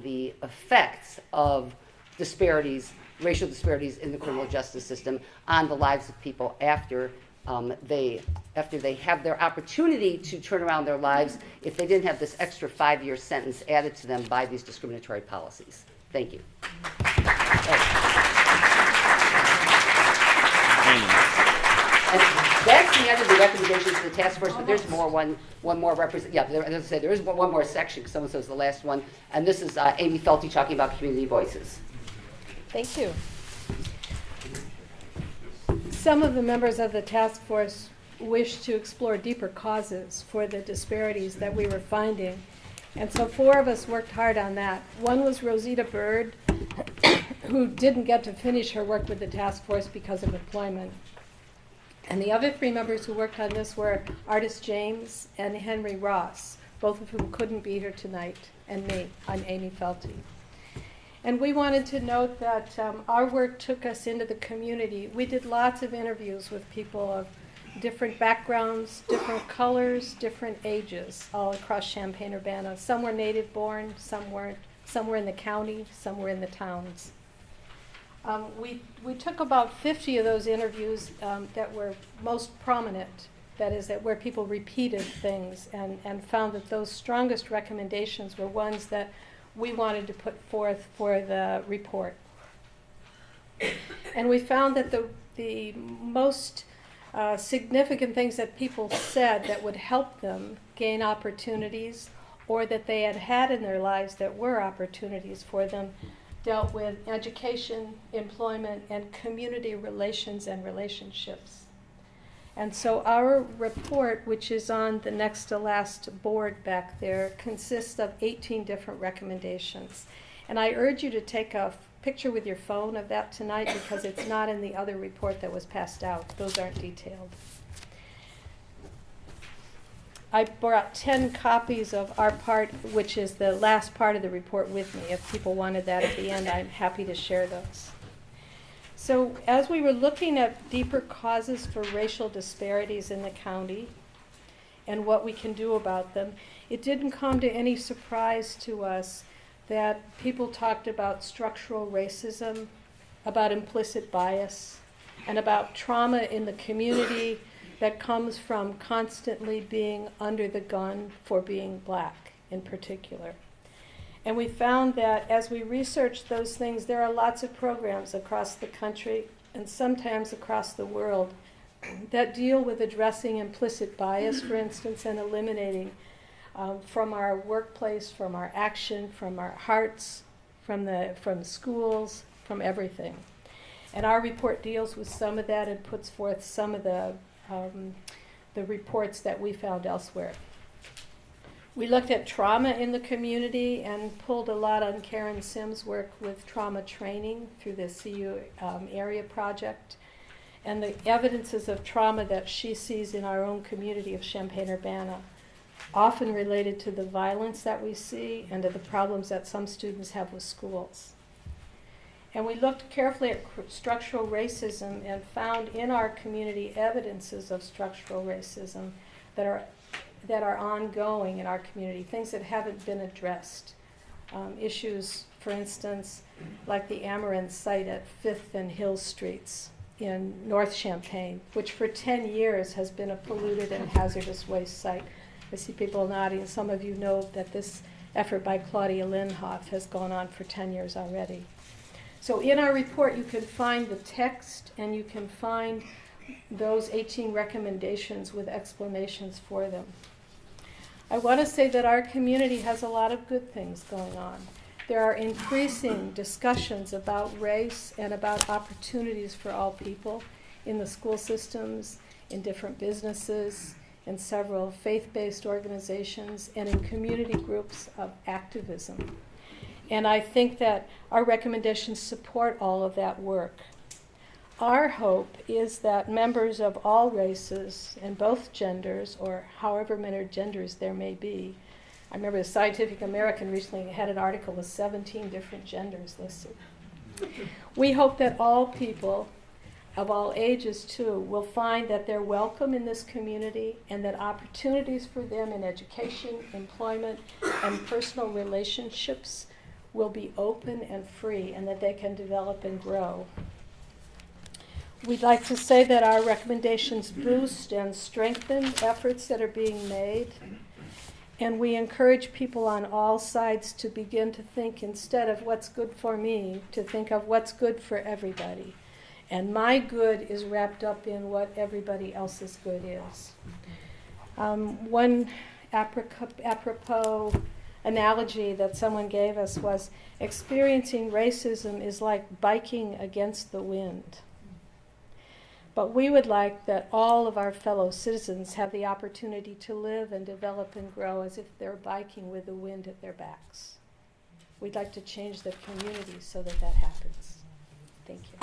the effects of disparities, racial disparities in the criminal justice system on the lives of people after they have their opportunity to turn around their lives if they didn't have this extra 5-year sentence added to them by these discriminatory policies. Thank you. And that's the end of the recommendations to the task force, but there's more, one more represent. Yeah, as I said, there is one more section, because someone says the last one, and this is Amy Felty talking about community voices. Thank you. Some of the members of the task force wish to explore deeper causes for the disparities that we were finding. And so 4 of us worked hard on that. One was Rosita Bird, who didn't get to finish her work with the task force because of employment. And the other 3 members who worked on this were Artist James and Henry Ross, both of whom couldn't be here tonight, and me. I'm Amy Felty. And we wanted to note that our work took us into the community. We did lots of interviews with people of different backgrounds, different colors, different ages, all across Champaign, Urbana. Some were native born, some weren't. Some were in the county, some were in the towns. We took about 50 of those interviews that were most prominent, that is, where people repeated things, and found that those strongest recommendations were ones that we wanted to put forth for the report. And we found that the most significant things that people said that would help them gain opportunities, or that they had had in their lives that were opportunities for them, dealt with education, employment, and community relations and relationships. And so our report, which is on the next to last board back there, consists of 18 different recommendations. And I urge you to take a picture with your phone of that tonight, because it's not in the other report that was passed out. Those aren't detailed. I brought 10 copies of our part, which is the last part of the report, with me. If people wanted that at the end, I'm happy to share those. So as we were looking at deeper causes for racial disparities in the county and what we can do about them, it didn't come to any surprise to us that people talked about structural racism, about implicit bias, and about trauma in the community that comes from constantly being under the gun for being black in particular. And we found that as we researched those things, there are lots of programs across the country and sometimes across the world that deal with addressing implicit bias, for instance, and eliminating from our workplace, from our action, from our hearts, from schools, from everything. And our report deals with some of that and puts forth some of the reports that we found elsewhere. We looked at trauma in the community and pulled a lot on Karen Sims' work with trauma training through the CU area project, and the evidences of trauma that she sees in our own community of Champaign, Urbana, often related to the violence that we see and to the problems that some students have with schools. And we looked carefully at structural racism and found in our community evidences of structural racism that are ongoing in our community, things that haven't been addressed. Issues, for instance, like the Amarin site at 5th and Hill Streets in North Champaign, which for 10 years has been a polluted and hazardous waste site. I see people nodding. Some of you know that this effort by Claudia Linhoff has gone on for 10 years already. So in our report, you can find the text and you can find those 18 recommendations with explanations for them. I want to say that our community has a lot of good things going on. There are increasing discussions about race and about opportunities for all people in the school systems, in different businesses, in several faith-based organizations, and in community groups of activism. And I think that our recommendations support all of that work. Our hope is that members of all races and both genders, or however many genders there may be, I remember the Scientific American recently had an article with 17 different genders listed. We hope that all people of all ages, too, will find that they're welcome in this community and that opportunities for them in education, employment, and personal relationships will be open and free and that they can develop and grow. We'd like to say that our recommendations boost and strengthen efforts that are being made. And we encourage people on all sides to begin to think, instead of what's good for me, to think of what's good for everybody. And my good is wrapped up in what everybody else's good is. One apropos analogy that someone gave us was experiencing racism is like biking against the wind. But we would like that all of our fellow citizens have the opportunity to live and develop and grow as if they're biking with the wind at their backs. We'd like to change the community so that that happens. Thank you.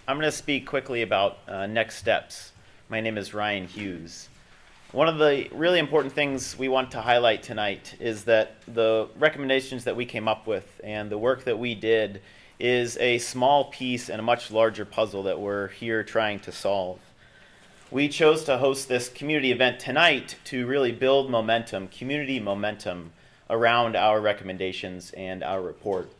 I'm going to speak quickly about next steps. My name is Ryan Hughes. One of the really important things we want to highlight tonight is that the recommendations that we came up with and the work that we did is a small piece in a much larger puzzle that we're here trying to solve. We chose to host this community event tonight to really build momentum, community momentum, around our recommendations and our report.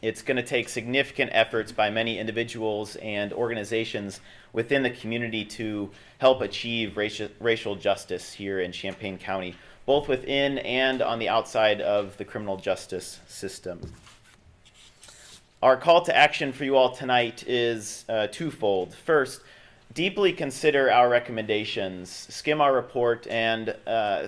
It's going to take significant efforts by many individuals and organizations within the community to help achieve racial justice here in Champaign County, both within and on the outside of the criminal justice system. Our call to action for you all tonight is twofold. First, deeply consider our recommendations, skim our report, and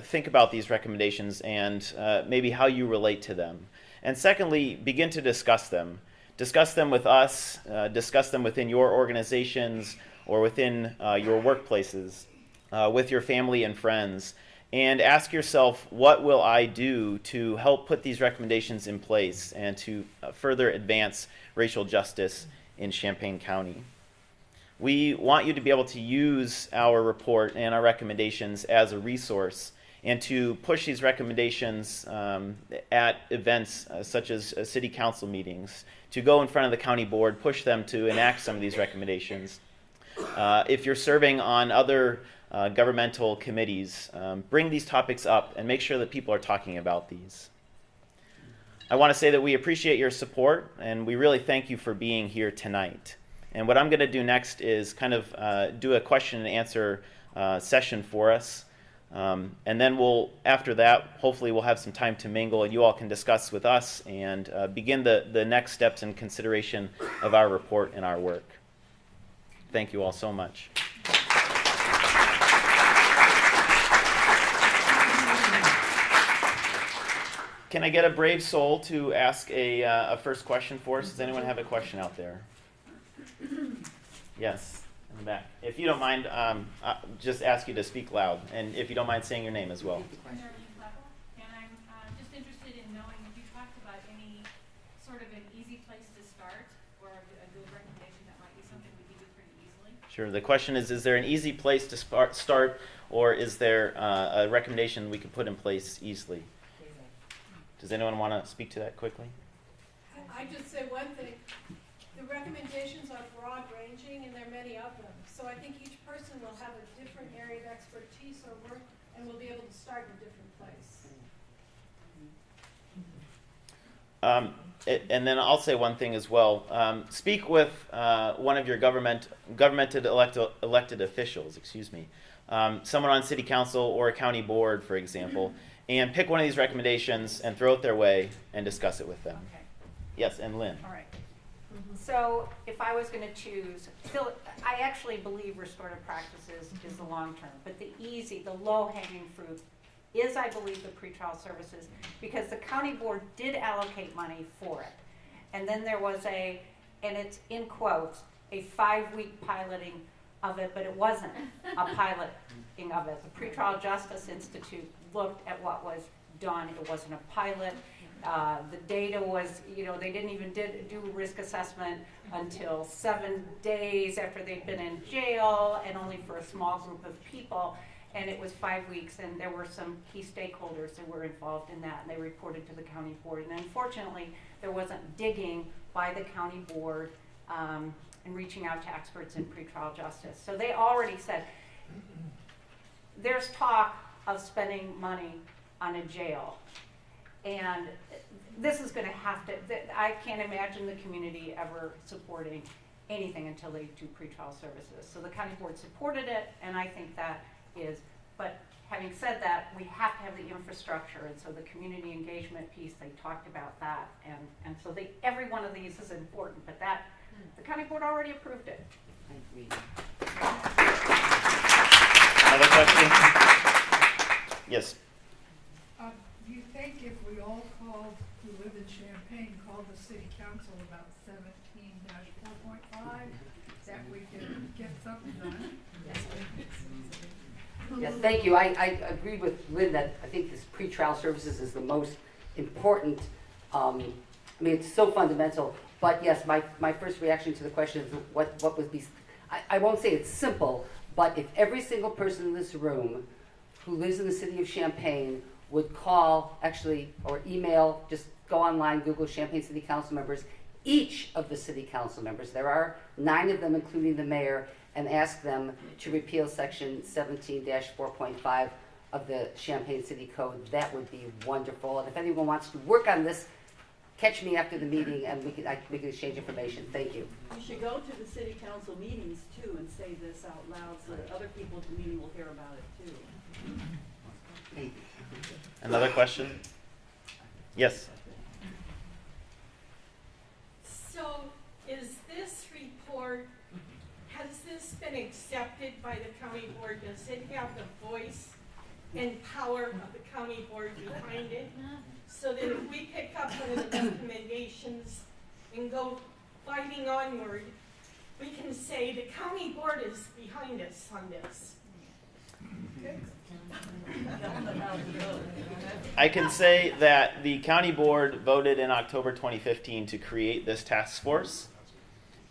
think about these recommendations and maybe how you relate to them. And secondly, begin to discuss them. Discuss them with us, discuss them within your organizations or within your workplaces, with your family and friends, and ask yourself, what will I do to help put these recommendations in place and to further advance racial justice in Champaign County? We want you to be able to use our report and our recommendations as a resource and to push these recommendations at events such as city council meetings, to go in front of the county board, push them to enact some of these recommendations. If you're serving on other governmental committees, bring these topics up and make sure that people are talking about these. I want to say that we appreciate your support and we really thank you for being here tonight. And what I'm going to do next is kind of do a question and answer session for us. And then after that, hopefully we'll have some time to mingle and you all can discuss with us and begin the next steps in consideration of our report and our work. Thank you all so much. Can I get a brave soul to ask a first question for us? Does anyone have a question out there? Yes. In the back. If you don't mind, just ask you to speak loud, and if you don't mind saying your name as well. And I'm just interested in knowing if you talked about any sort of an easy place to start or a good recommendation that might be something we can do pretty easily. Sure. The question is there an easy place to start, or is there a recommendation we can put in place easily? Does anyone want to speak to that quickly? I just say one thing. The recommendations are broad-ranging, and there are many of them. So I think each person will have a different area of expertise or work, and will be able to start in a different place. And then I'll say one thing as well. Speak with one of your governmented elected officials, excuse me, someone on city council or a county board, for example, and pick one of these recommendations and throw it their way and discuss it with them. Okay, Yes, and Lynn. all right. So if I was going to choose, still, I actually believe restorative practices is the long term, but the easy, the low-hanging fruit is, I believe, the pretrial services, because the county board did allocate money for it. And then there was and it's in quotes, a 5-week piloting of it, but it wasn't a piloting of it. The Pretrial Justice Institute looked at what was done. It wasn't a pilot. The data was, they didn't even do risk assessment until 7 days after they'd been in jail, and only for a small group of people. And it was 5 weeks, and there were some key stakeholders that were involved in that, and they reported to the county board. And unfortunately, there wasn't digging by the county board and reaching out to experts in pretrial justice. So they already said, there's talk of spending money on a jail. And this is going to have to, I can't imagine the community ever supporting anything until they do pretrial services. So the county board supported it, and I think that is, but having said that, we have to have the infrastructure, and so the community engagement piece, they talked about that, and so every one of these is important, but that, the county board already approved it. I agree. Another question? Yes. Do you think if we all who live in Champaign, called the city council about 17-4.5, that we could get something done? Yes, thank you. I agree with Lynn that I think this pretrial services is the most important. It's so fundamental. But yes, my first reaction to the question is what would be, I won't say it's simple, but if every single person in this room who lives in the city of Champaign would call, actually, or email, just go online, Google Champaign City Council members, each of the city council members, there are 9 of them, including the mayor, and ask them to repeal section 17-4.5 of the Champaign City Code, that would be wonderful. And if anyone wants to work on this, catch me after the meeting and we can exchange information. Thank you. You should go to the city council meetings too and say this out loud so that other people at the meeting will hear about it too. Another question? Yes. So is this report, has this been accepted by the county board? Does it have the voice and power of the county board behind it? So that if we pick up one of the recommendations and go fighting onward, we can say the county board is behind us on this. I can say that the county board voted in October 2015 to create this task force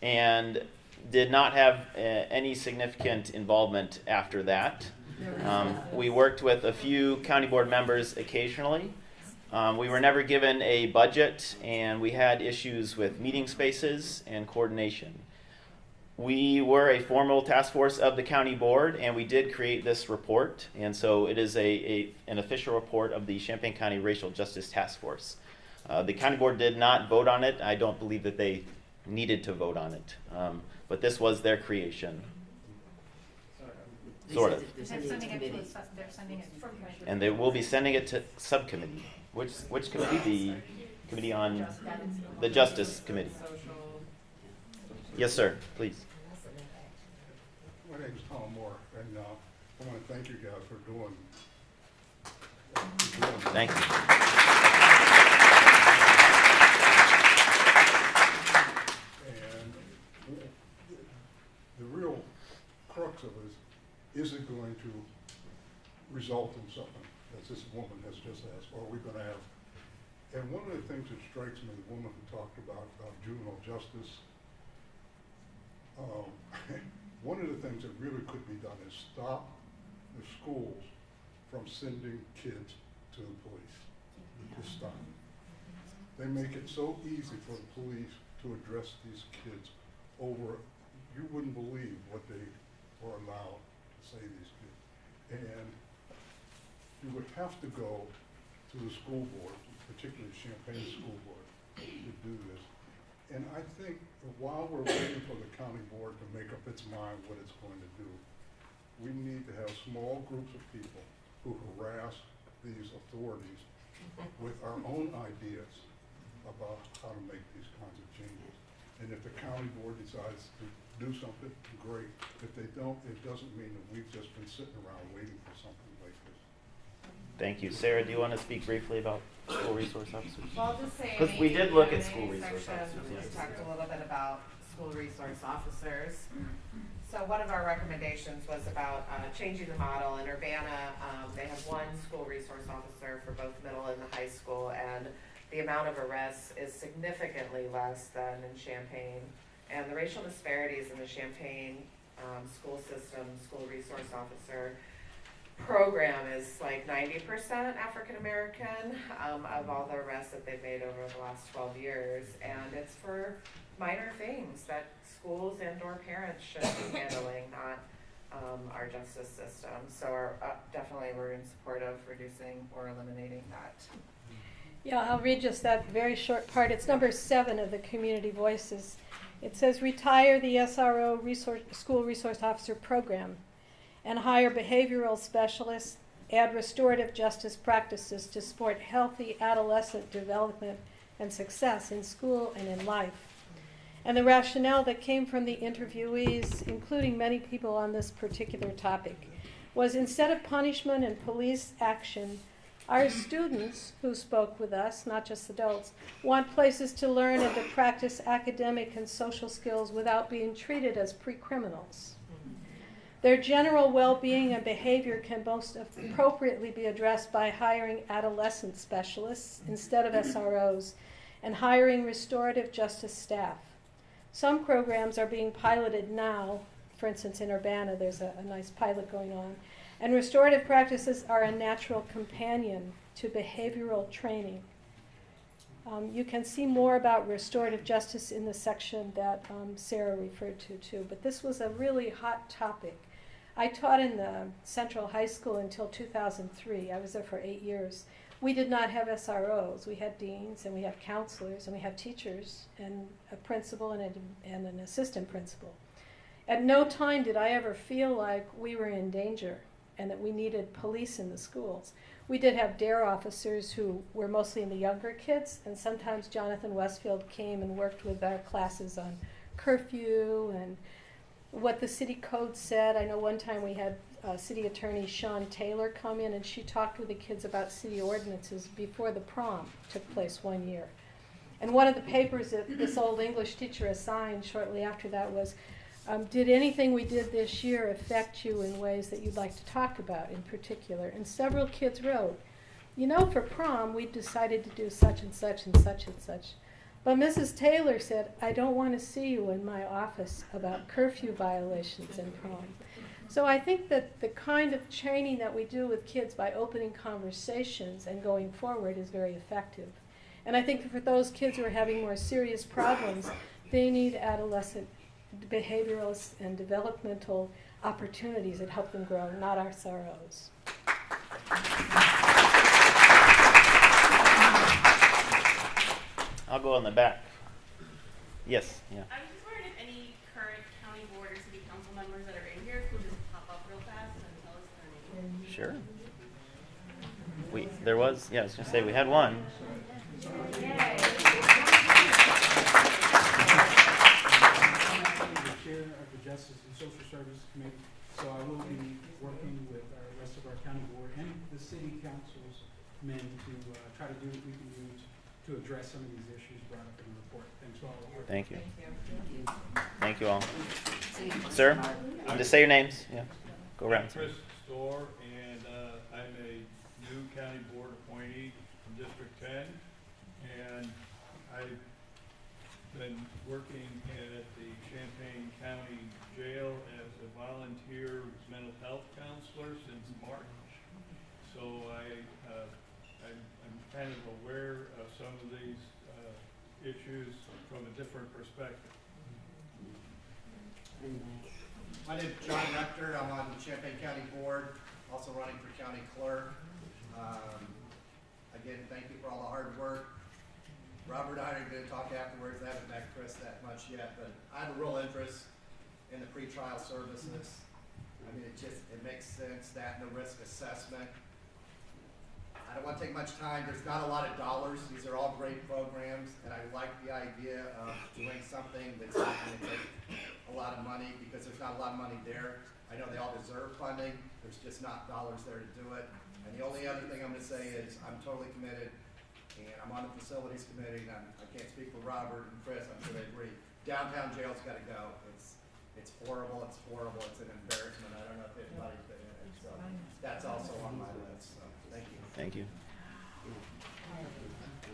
and did not have any significant involvement after that. We worked with a few county board members occasionally. We were never given a budget, and we had issues with meeting spaces and coordination. We were a formal task force of the county board, and we did create this report, and so it is an official report of the Champaign County Racial Justice Task Force. The county board did not vote on it. I don't believe that they needed to vote on it, but this was their creation. Sort of. They're sending it to us, they're sending it from. And they will be sending it to subcommittee. Which committee? The committee on the Justice Committee. Yes, sir. Please. My name is Tom Moore, and I want to thank you guys for doing Thank you. And the real crux of it is it going to result in something, as this woman has just asked, or are we going to have? And one of the things that strikes me, the woman who talked about juvenile justice, one of the things that really could be done is stop the schools from sending kids to the police. Just stop. They make it so easy for the police to address these kids over, you wouldn't believe what they were allowed to say to these kids. And you would have to go to the school board, particularly Champaign School Board, to do this. And I think while we're waiting for the county board to make up its mind what it's going to do, we need to have small groups of people who harass these authorities with our own ideas about how to make these kinds of changes. And if the county board decides to do something, great. If they don't, it doesn't mean that we've just been sitting around waiting for something like this. Thank you. Sarah, do you want to speak briefly about school resource officers? Well, I'll just say. 'Cause we did look at school resource officers, We yes. talked a little bit about school resource officers. So one of our recommendations was about changing the model. In Urbana, they have one school resource officer for both middle and the high school, and the amount of arrests is significantly less than in Champaign. And the racial disparities in the Champaign school system, school resource officer program is like 90% African American of all the arrests that they've made over the last 12 years. And it's for minor things that schools and or parents should be handling, not our justice system. So definitely we're in support of reducing or eliminating that. Yeah, I'll read just that very short part. It's number 7 of the Community Voices. It says, retire the SRO school resource officer program and hire behavioral specialists, add restorative justice practices to support healthy adolescent development and success in school and in life. And the rationale that came from the interviewees, including many people on this particular topic, was instead of punishment and police action, our students who spoke with us, not just adults, want places to learn and to practice academic and social skills without being treated as pre-criminals. Their general well-being and behavior can most appropriately be addressed by hiring adolescent specialists instead of SROs and hiring restorative justice staff. Some programs are being piloted now. For instance, in Urbana, there's a nice pilot going on. And restorative practices are a natural companion to behavioral training. You can see more about restorative justice in the section that Sarah referred to too, but this was a really hot topic. I taught in the Central High School until 2003. I was there for 8 years. We did not have SROs. We had deans and we had counselors and we had teachers and a principal and an assistant principal. At no time did I ever feel like we were in danger and that we needed police in the schools. We did have DARE officers who were mostly in the younger kids, and sometimes Jonathan Westfield came and worked with our classes on curfew and what the city code said. I know one time we had City Attorney Sean Taylor come in and she talked with the kids about city ordinances before the prom took place one year. And one of the papers that this old English teacher assigned shortly after that was, did anything we did this year affect you in ways that you'd like to talk about in particular? And several kids wrote, you know, for prom we decided to do such and such and such and such. But Mrs. Taylor said, I don't want to see you in my office about curfew violations in prom. So I think that the kind of training that we do with kids by opening conversations and going forward is very effective. And I think for those kids who are having more serious problems, they need adolescent behavioral and developmental opportunities that help them grow, not our SROs. I'll go on the back. Yes, yeah. I was just wondering if any current county board or city council members that are in here could just pop up real fast and tell us their name. Sure. There was, yeah, I was going to say we had one. Chair of the Justice and Social Services Committee, so I will be working with the rest of our county board and the city council's men to try to do what we can do to address some of these issues brought up in the report. Thanks for all the work. Thank you. Thank you all. Sir, just say your names. Yeah, go around. Chris Storr, and I'm a new county board appointee from District 10, and I've been working at the Champaign County Jail as a volunteer mental health counselor since March. So I'm kind of aware of some of these issues from a different perspective. My name is John Rector. I'm on the Champaign County Board, also running for county clerk. Again, thank you for all the hard work. Robert and I are gonna talk afterwards. I haven't met Chris that much yet, but I have a real interest in the pretrial services. I mean, it makes sense, that and the risk assessment. I don't want to take much time. There's not a lot of dollars. These are all great programs, and I like the idea of doing something that's not going to take a lot of money, because there's not a lot of money there. I know they all deserve funding. There's just not dollars there to do it. And the only other thing I'm going to say is I'm totally committed, and I'm on the facilities committee, and I can't speak for Robert and Chris. I'm sure they agree. Downtown jail's got to go. It's horrible. It's horrible. It's an embarrassment. I don't know if anybody's been in it. So that's also on my list. So thank you. Thank you.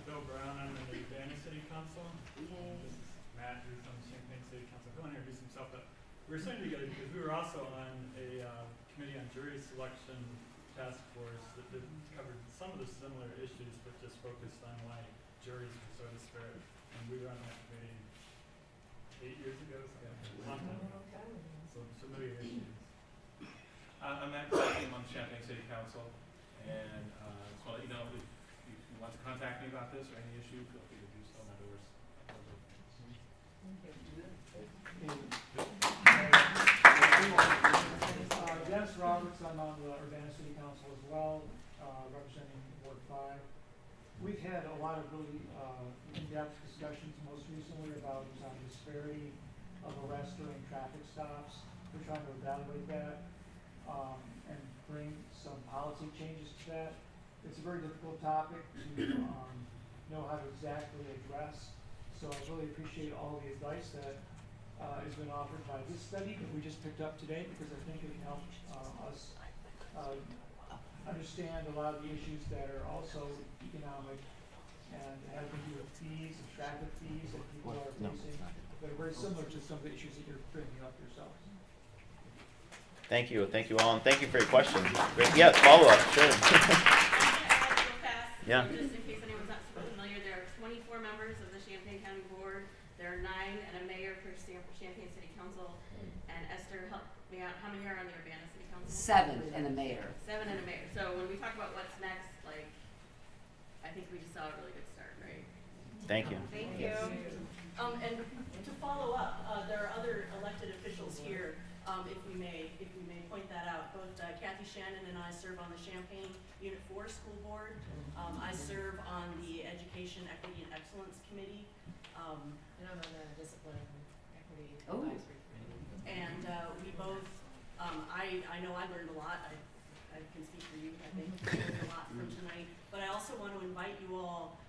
Bill Brown, I'm in the Urbana City Council. This is Matt, who's on the Champaign City Council. He'll introduce himself, but we were sitting together because we were also on a committee on jury selection task force that covered some of the similar issues, but just focused on why juries were so disparate. And we were on that committee 8 years ago, so a long time ago. So familiar issues. I'm Matt Clark, I'm on the Champaign City Council, and just want to let you know if you want to contact me about this or any issue, feel free to do so. My door's open. Dennis Roberts, I'm on the Urbana City Council as well, representing Ward 5. We've had a lot of really in-depth discussions, most recently about the disparity of arrests during traffic stops. We're trying to evaluate that and bring some policy changes to that. It's a very difficult topic to know how to exactly address. So I really appreciate all the advice that has been offered by this study that we just picked up today, because I think it can help us understand a lot of the issues that are also economic and have to do with fees and traffic fees that people are facing that are very similar to some of the issues that you're bringing up yourselves. Thank you all, and thank you for your question. Great. Yeah, follow up, sure. Yeah. Just in case anyone's not super familiar, there are 24 members of the Champaign County Board. There are 9 and a mayor for Champaign City Council. And Esther, help me out. How many are on the Urbana City Council? 7 and a mayor. 7 and a mayor. So when we talk about what's next, like, I think we just saw a really good start, right? Thank you. Thank you. And to follow up, there are other elected officials here. If we may point that out. Both Kathy Shannon and I serve on the Champaign Unit 4 School Board. I serve on the Education, Equity, and Excellence Committee. And I'm on the Discipline and Equity Oh. Advisory Committee. And we both, I know I learned a lot. I can speak for you, I think. I learned a lot from tonight. But I also want to invite you all,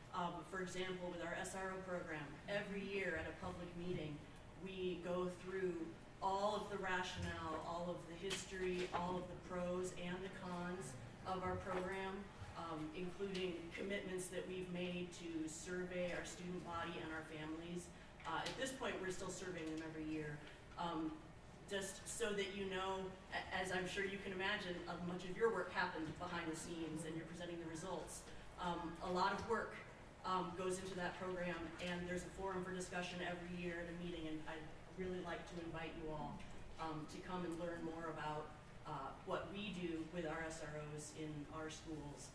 for example, with our SRO program, every year at a public meeting, we go through all of the rationale, all of the history, all of the pros and the cons of our program, including commitments that we've made to survey our student body and our families. At this point, we're still surveying them every year. Just so that you know, as I'm sure you can imagine, much of your work happened behind the scenes and you're presenting the results. A lot of work goes into that program, and there's a forum for discussion every year at a meeting, and I'd really like to invite you all to come and learn more about what we do with our SROs in our schools.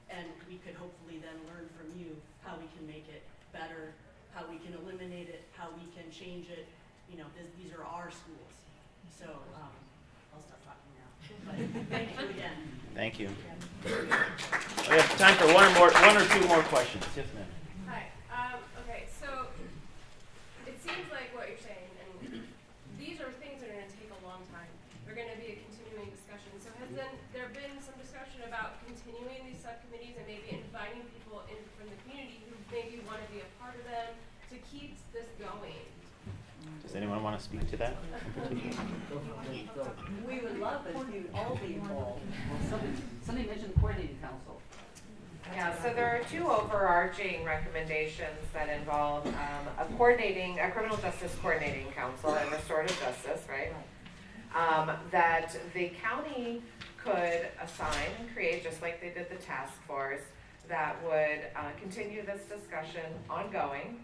And we could hopefully then learn from you how we can make it better, how we can eliminate it, how we can change it. You know, these are our schools. So I'll stop talking now. But thank you again. Thank you. We have time for one or two more questions. Yes, ma'am. Hi. Okay, so it seems like what you're saying, and these are things that are going to take a long time. They're going to be a continuing discussion. So has there been some discussion about continuing these subcommittees and maybe inviting people in from the community who maybe want to be a part of them to keep this going? Does anyone want to speak to that? We would love it if you'd all be involved. Somebody mentioned coordinating council. Yeah, so there are 2 overarching recommendations that involve a criminal justice coordinating council and restorative justice, right? That the county could assign and create, just like they did the task force, that would continue this discussion ongoing,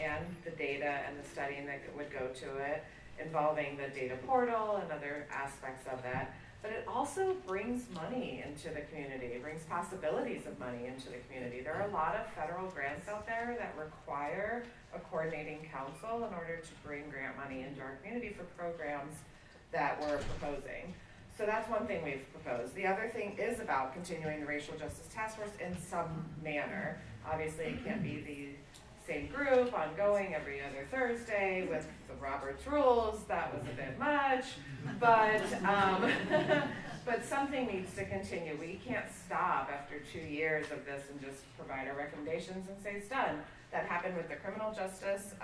and the data and the studying that would go to it, involving the data portal and other aspects of that. but it also brings money into the community. It brings possibilities of money into the community. There are a lot of federal grants out there that require a coordinating council in order to bring grant money into our community for programs that we're proposing. So that's one thing we've proposed. The other thing is about continuing the Racial Justice Task Force in some manner. Obviously, it can't be the same group ongoing every other Thursday with the Robert's rules. That was a bit much, but but something needs to continue. We can't stop after 2 years of this and just provide our recommendations and say it's done. That happened with the criminal justice,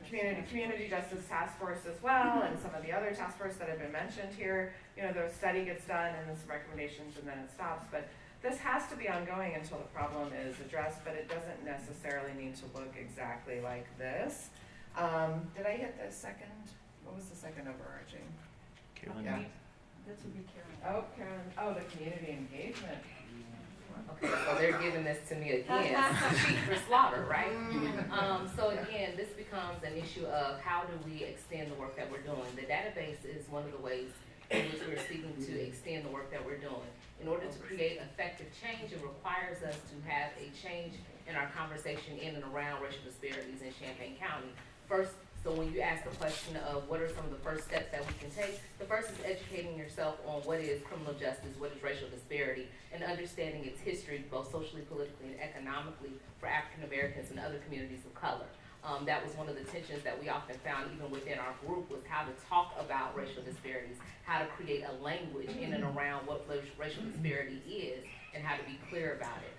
community justice task force as well, and some of the other task force that have been mentioned here. You know, the study gets done and then some recommendations and then it stops. But this has to be ongoing until the problem is addressed, but it doesn't necessarily need to look exactly like this. Did I hit the second? What was the second overarching? Carolyn. Yeah. This would be Karen. Oh, Karen. Oh, the community engagement. Okay, so they're giving this to me again, sheep for slaughter, right? So again, this becomes an issue of how do we extend the work that we're doing. The database is one of the ways in which we're seeking to extend the work that we're doing. In order to create effective change, it requires us to have a change in our conversation in and around racial disparities in Champaign County. First, so when you ask the question of what are some of the first steps that we can take, the first is educating yourself on what is criminal justice, what is racial disparity, and understanding its history, both socially, politically, and economically for African Americans and other communities of color. That was one of the tensions that we often found even within our group was how to talk about racial disparities, how to create a language in and around what racial disparity is, and how to be clear about it.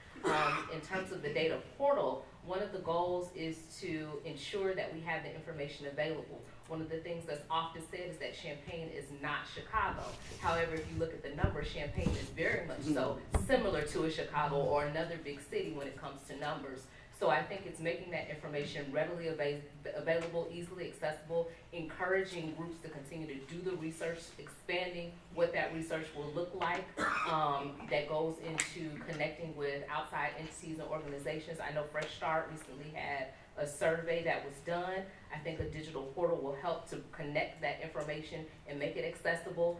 In terms of the data portal, one of the goals is to ensure that we have the information available. One of the things that's often said is that Champaign is not Chicago. However, if you look at the numbers, Champaign is very much so similar to a Chicago or another big city when it comes to numbers. So I think it's making that information readily available, easily accessible, encouraging groups to continue to do the research, expanding what that research will look like, that goes into connecting with outside entities and organizations. I know Fresh Start recently had a survey that was done. I think a digital portal will help to connect that information and make it accessible.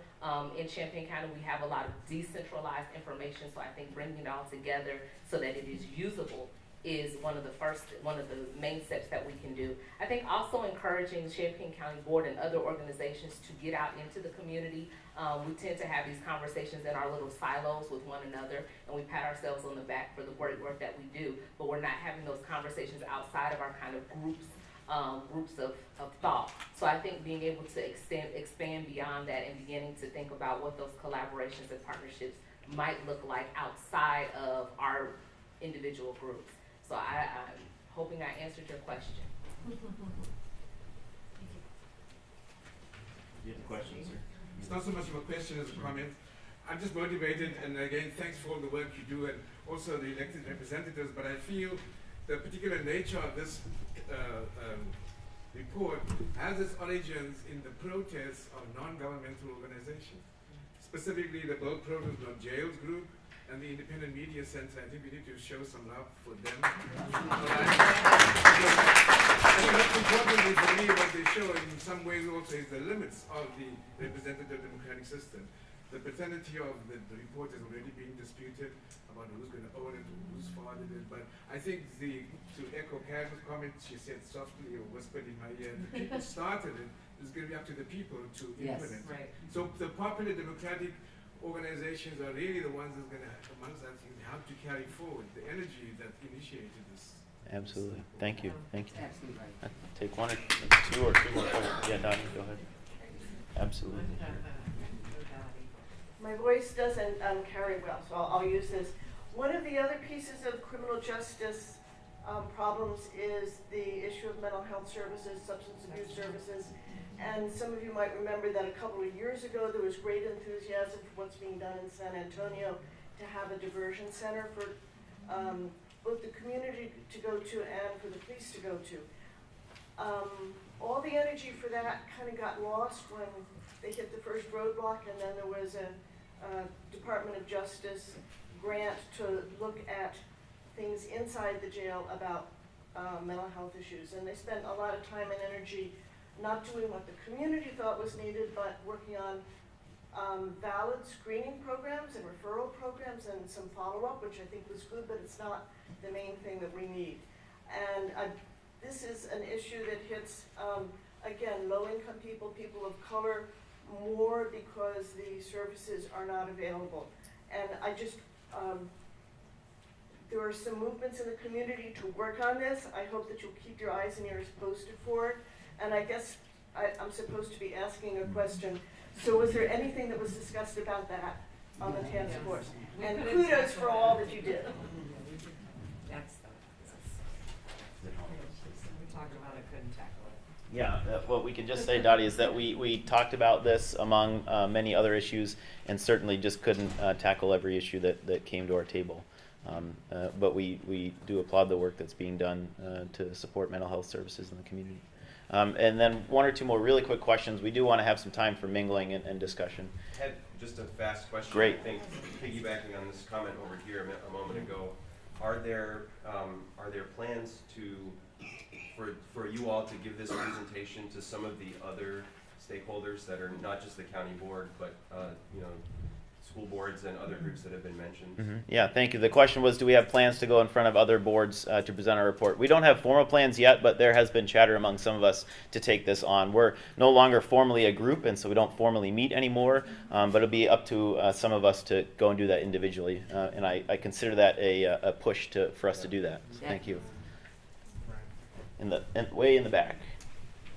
In Champaign County, we have a lot of decentralized information, so I think bringing it all together so that it is usable is one of the main steps that we can do. I think also encouraging the Champaign County Board and other organizations to get out into the community. We tend to have these conversations in our little silos with one another, and we pat ourselves on the back for the great work that we do, but we're not having those conversations outside of our kind of groups of thought. So I think being able to expand beyond that and beginning to think about what those collaborations and partnerships might look like outside of our individual groups. So I'm hoping I answered your question. You have a question, sir? It's not so much of a question as a comment. I'm just motivated, and again, thanks for all the work you do, and also the elected representatives, but I feel the particular nature of this report has its origins in the protests of non-governmental organizations, specifically the Bold Protest Not Jails group, and the Independent Media Center. I think we need to show some love for them. Most importantly for me, what they show in some ways also is the limits of the representative democratic system. The paternity of the report is already being disputed about who's going to own it, whose fathered it. But I think to echo Karen's comment, she said softly or whispered in my ear, the people started it. It's going to be up to the people to implement it. Right. So the popular democratic organizations are really the ones that's going to, amongst us, help to carry forward the energy that initiated this. Absolutely. Thank you. Thank you. Absolutely right. Take one or two or three more questions. Yeah, Donnie, go ahead. Absolutely. My voice doesn't carry well, so I'll use this. One of the other pieces of criminal justice problems is the issue of mental health services, substance abuse services. And some of you might remember that a couple of years ago there was great enthusiasm for what's being done in San Antonio to have a diversion center for both the community to go to and for the police to go to. All the energy for that kind of got lost when they hit the first roadblock, and then there was a Department of Justice grant to look at things inside the jail about mental health issues. And they spent a lot of time and energy not doing what the community thought was needed, but working on valid screening programs and referral programs and some follow-up, which I think was good, but it's not the main thing that we need. And this is an issue that hits, again, low-income people, people of color, more because the services are not available. And I just, there are some movements in the community to work on this. I hope that you'll keep your eyes and ears posted for it. And I guess I'm supposed to be asking a question. So was there anything that was discussed about that on the task force? And kudos for all that you did. We talked about it, couldn't tackle it. Yeah, what we can just say, Dottie, is that we talked about this among many other issues and certainly just couldn't tackle every issue that came to our table. But we do applaud the work that's being done to support mental health services in the community. And then one or two more really quick questions. We do want to have some time for mingling and discussion. I had just a fast question. Great. I think piggybacking on this comment over here a moment ago, are there plans for you all to give this presentation to some of the other stakeholders that are not just the county board, but school boards and other groups that have been mentioned? Mm-hmm. Yeah, thank you. The question was, do we have plans to go in front of other boards to present our report? We don't have formal plans yet, but there has been chatter among some of us to take this on. We're no longer formally a group, and so we don't formally meet anymore, but it'll be up to some of us to go and do that individually, and I consider that a push for us to do that. So thank you. Way in the back.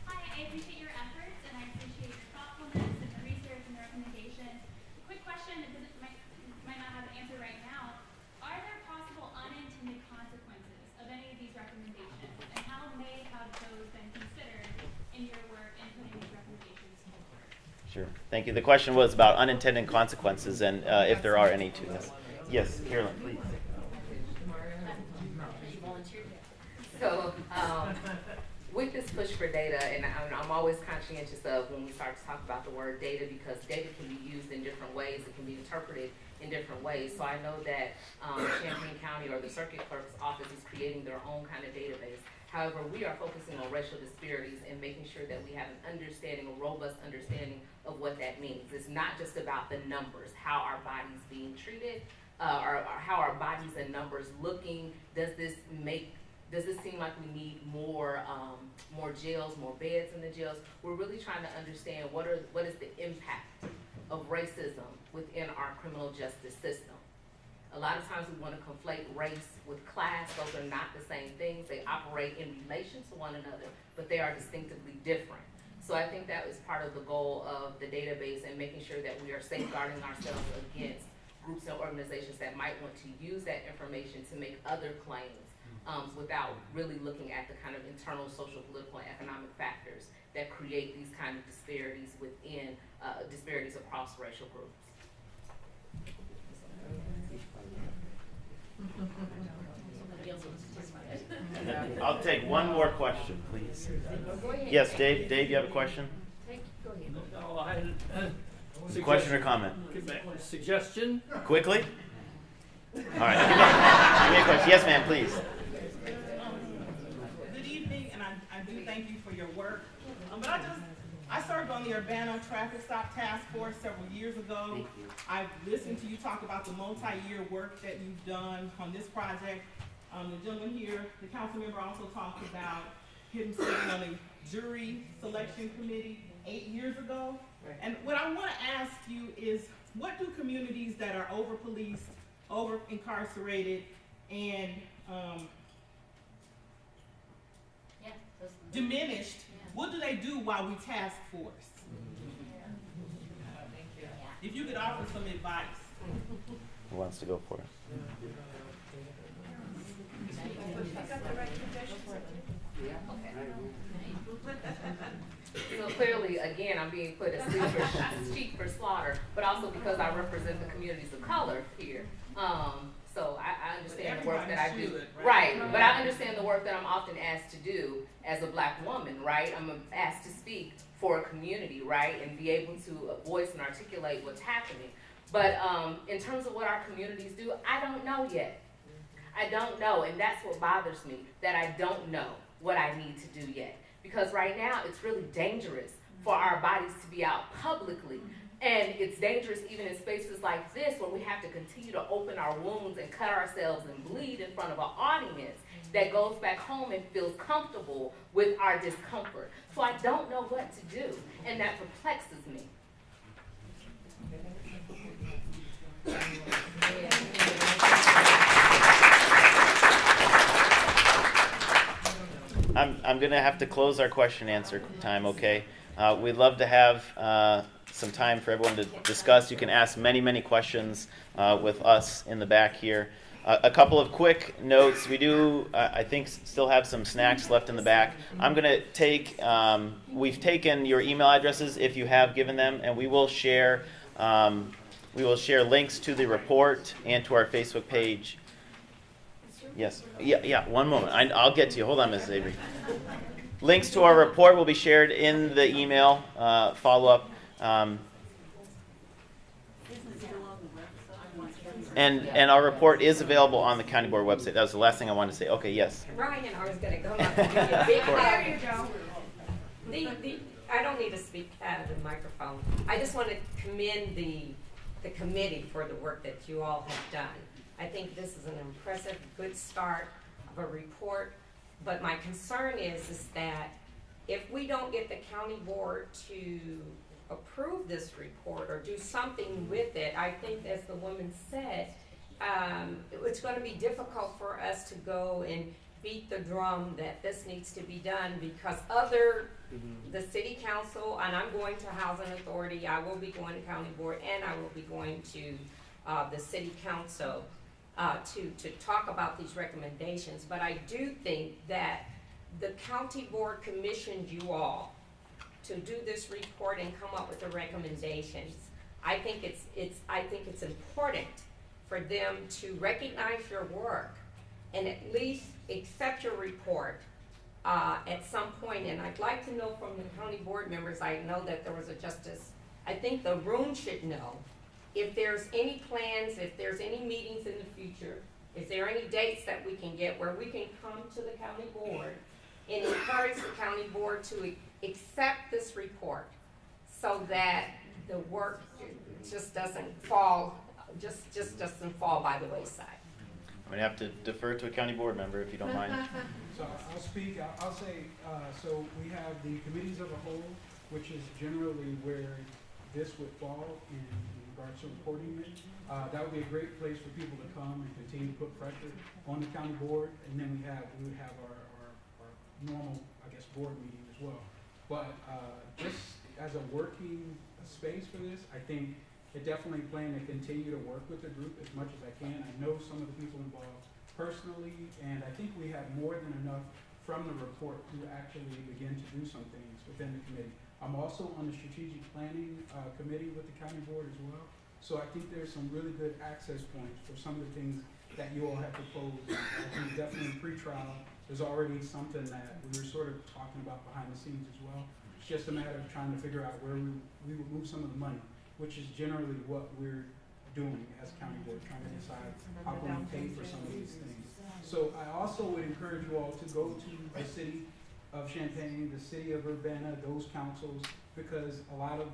Hi, I appreciate your efforts and I appreciate your thoughtfulness and the research and the recommendation. Quick question, because it might not have an answer right now. Are there possible unintended consequences of any of these recommendations, and how may have those been considered in your work in putting these recommendations forward? Sure. Thank you. The question was about unintended consequences and if there are any to this. Yes, Carolyn, please. So, with this push for data, and I'm always conscientious of when we start to talk about the word data, because data can be used in different ways, it can be interpreted in different ways. So I know that Champaign County or the Circuit Clerk's office is creating their own kind of database. However, we are focusing on racial disparities and making sure that we have an understanding, a robust understanding of what that means. It's not just about the numbers, how our bodies being treated, or how our bodies and numbers looking. Does this seem like we need more jails, more beds in the jails? We're really trying to understand what is the impact of racism within our criminal justice system. A lot of times we want to conflate race with class. Those are not the same things. They operate in relation to one another, but they are distinctively different. So I think that was part of the goal of the database and making sure that we are safeguarding ourselves against groups and organizations that might want to use that information to make other claims without really looking at the kind of internal social, political, and economic factors that create these kind of disparities within disparities across racial groups. I'll take one more question, please. Yes, Dave. Dave, you have a question? Question or comment? Suggestion? Quickly? All right. Give me a question. Yes, ma'am, please. Good evening, and I do thank you for your work. But I served on the Urbana Traffic Stop Task Force several years ago. I've listened to you talk about the multi-year work that you've done on this project. The gentleman here, the council member, also talked about him sitting on a jury selection committee 8 years ago. Right. And what I want to ask you is, what do communities that are over-policed, over-incarcerated, and diminished, what do they do while we task force? If you could offer some advice. Who wants to go for it? So clearly, again, I'm being put as sheep for slaughter, but also because I represent the communities of color here. So I understand the work that I do. Right, but I understand the work that I'm often asked to do as a black woman, right? I'm asked to speak for a community, right? And be able to voice and articulate what's happening. But in terms of what our communities do, I don't know yet. I don't know, and that's what bothers me, that I don't know what I need to do yet. Because right now, it's really dangerous for our bodies to be out publicly And it's dangerous even in spaces like this where we have to continue to open our wounds and cut ourselves and bleed in front of an audience that goes back home and feels comfortable with our discomfort. So I don't know what to do, and that perplexes me. I'm going to have to close our question and answer time, okay? We'd love to have some time for everyone to discuss. You can ask many, many questions with us in the back here. A couple of quick notes. We do, I think, still have some snacks left in the back. I'm going to take, we've taken your email addresses if you have given them, and we will share links to the report and to our Facebook page. Yes. Yeah, one moment. I'll get to you. Hold on, Mrs. Avery. Links to our report will be shared in the email follow-up. And our report is available on the county board website. That was the last thing I wanted to say. Okay, yes. Ryan, I was going to come up and give you a big there you go. I don't need to speak out of the microphone. I just want to commend the committee for the work that you all have done. I think this is an impressive, good start of a report. But my concern is that if we don't get the county board to approve this report or do something with it, I think, as the woman said, it's going to be difficult for us to go and beat the drum that this needs to be done, because the city council, and I'm going to housing authority, I will be going to county board, and I will be going to the city council to talk about these recommendations. But I do think that the county board commissioned you all to do this report and come up with the recommendations. I think it's important for them to recognize your work and at least accept your report at some point. And I'd like to know from the county board members, I know that there was a justice, I think the room should know if there's any plans, if there's any meetings in the future, is there any dates that we can get where we can come to the county board and encourage the county board to accept this report so that the work just doesn't fall, just doesn't fall by the wayside. I'm going to have to defer to a county board member if you don't mind. So I'll speak. I'll say, so we have the committees of a whole, which is generally where this would fall in regards to reporting it. That would be a great place for people to come and continue to put pressure on the county board. And then we would have our normal, I guess, board meeting as well. But just as a working space for this, I think I definitely plan to continue to work with the group as much as I can. I know some of the people involved personally, and I think we have more than enough from the report to actually begin to do some things within the committee. I'm also on the strategic planning committee with the county board as well. So I think there's some really good access points for some of the things that you all have proposed. I think definitely pre-trial, there's already something that we were sort of talking about behind the scenes as well. It's just a matter of trying to figure out where we would move some of the money, which is generally what we're doing as county board, trying to decide how can we pay for some of these things. So I also would encourage you all to go to the city of Champaign, the city of Urbana, those councils, because a lot of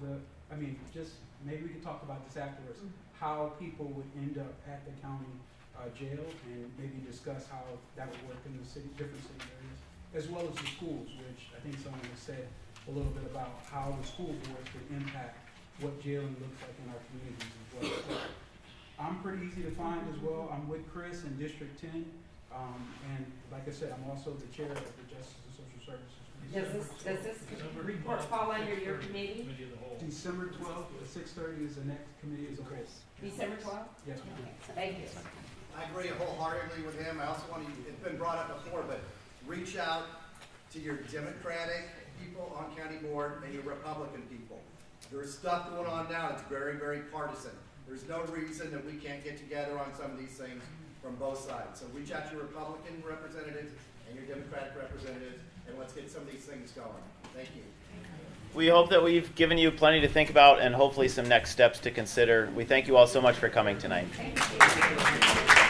just maybe we can talk about this afterwards, how people would end up at the county jail, and maybe discuss how that would work in the different city areas, as well as the schools, which I think someone has said a little bit about how the school boards could impact what jailing looks like in our communities as well. So I'm pretty easy to find as well. I'm with Chris in District 10, and like I said, I'm also the chair of the Justice and Social Services. Does this report fall under your committee? December 12th at 6:30 is the next committee as a whole. December 12th? Yes, ma'am. Thank you. I agree wholeheartedly with him. I also want to, it's been brought up before, but reach out to your Democratic people on county board and your Republican people. There's stuff going on now that's very, very partisan. There's no reason that we can't get together on some of these things from both sides. So reach out to your Republican representatives and your Democratic representatives, and let's get some of these things going. Thank you. We hope that we've given you plenty to think about and hopefully some next steps to consider. We thank you all so much for coming tonight. Thank you.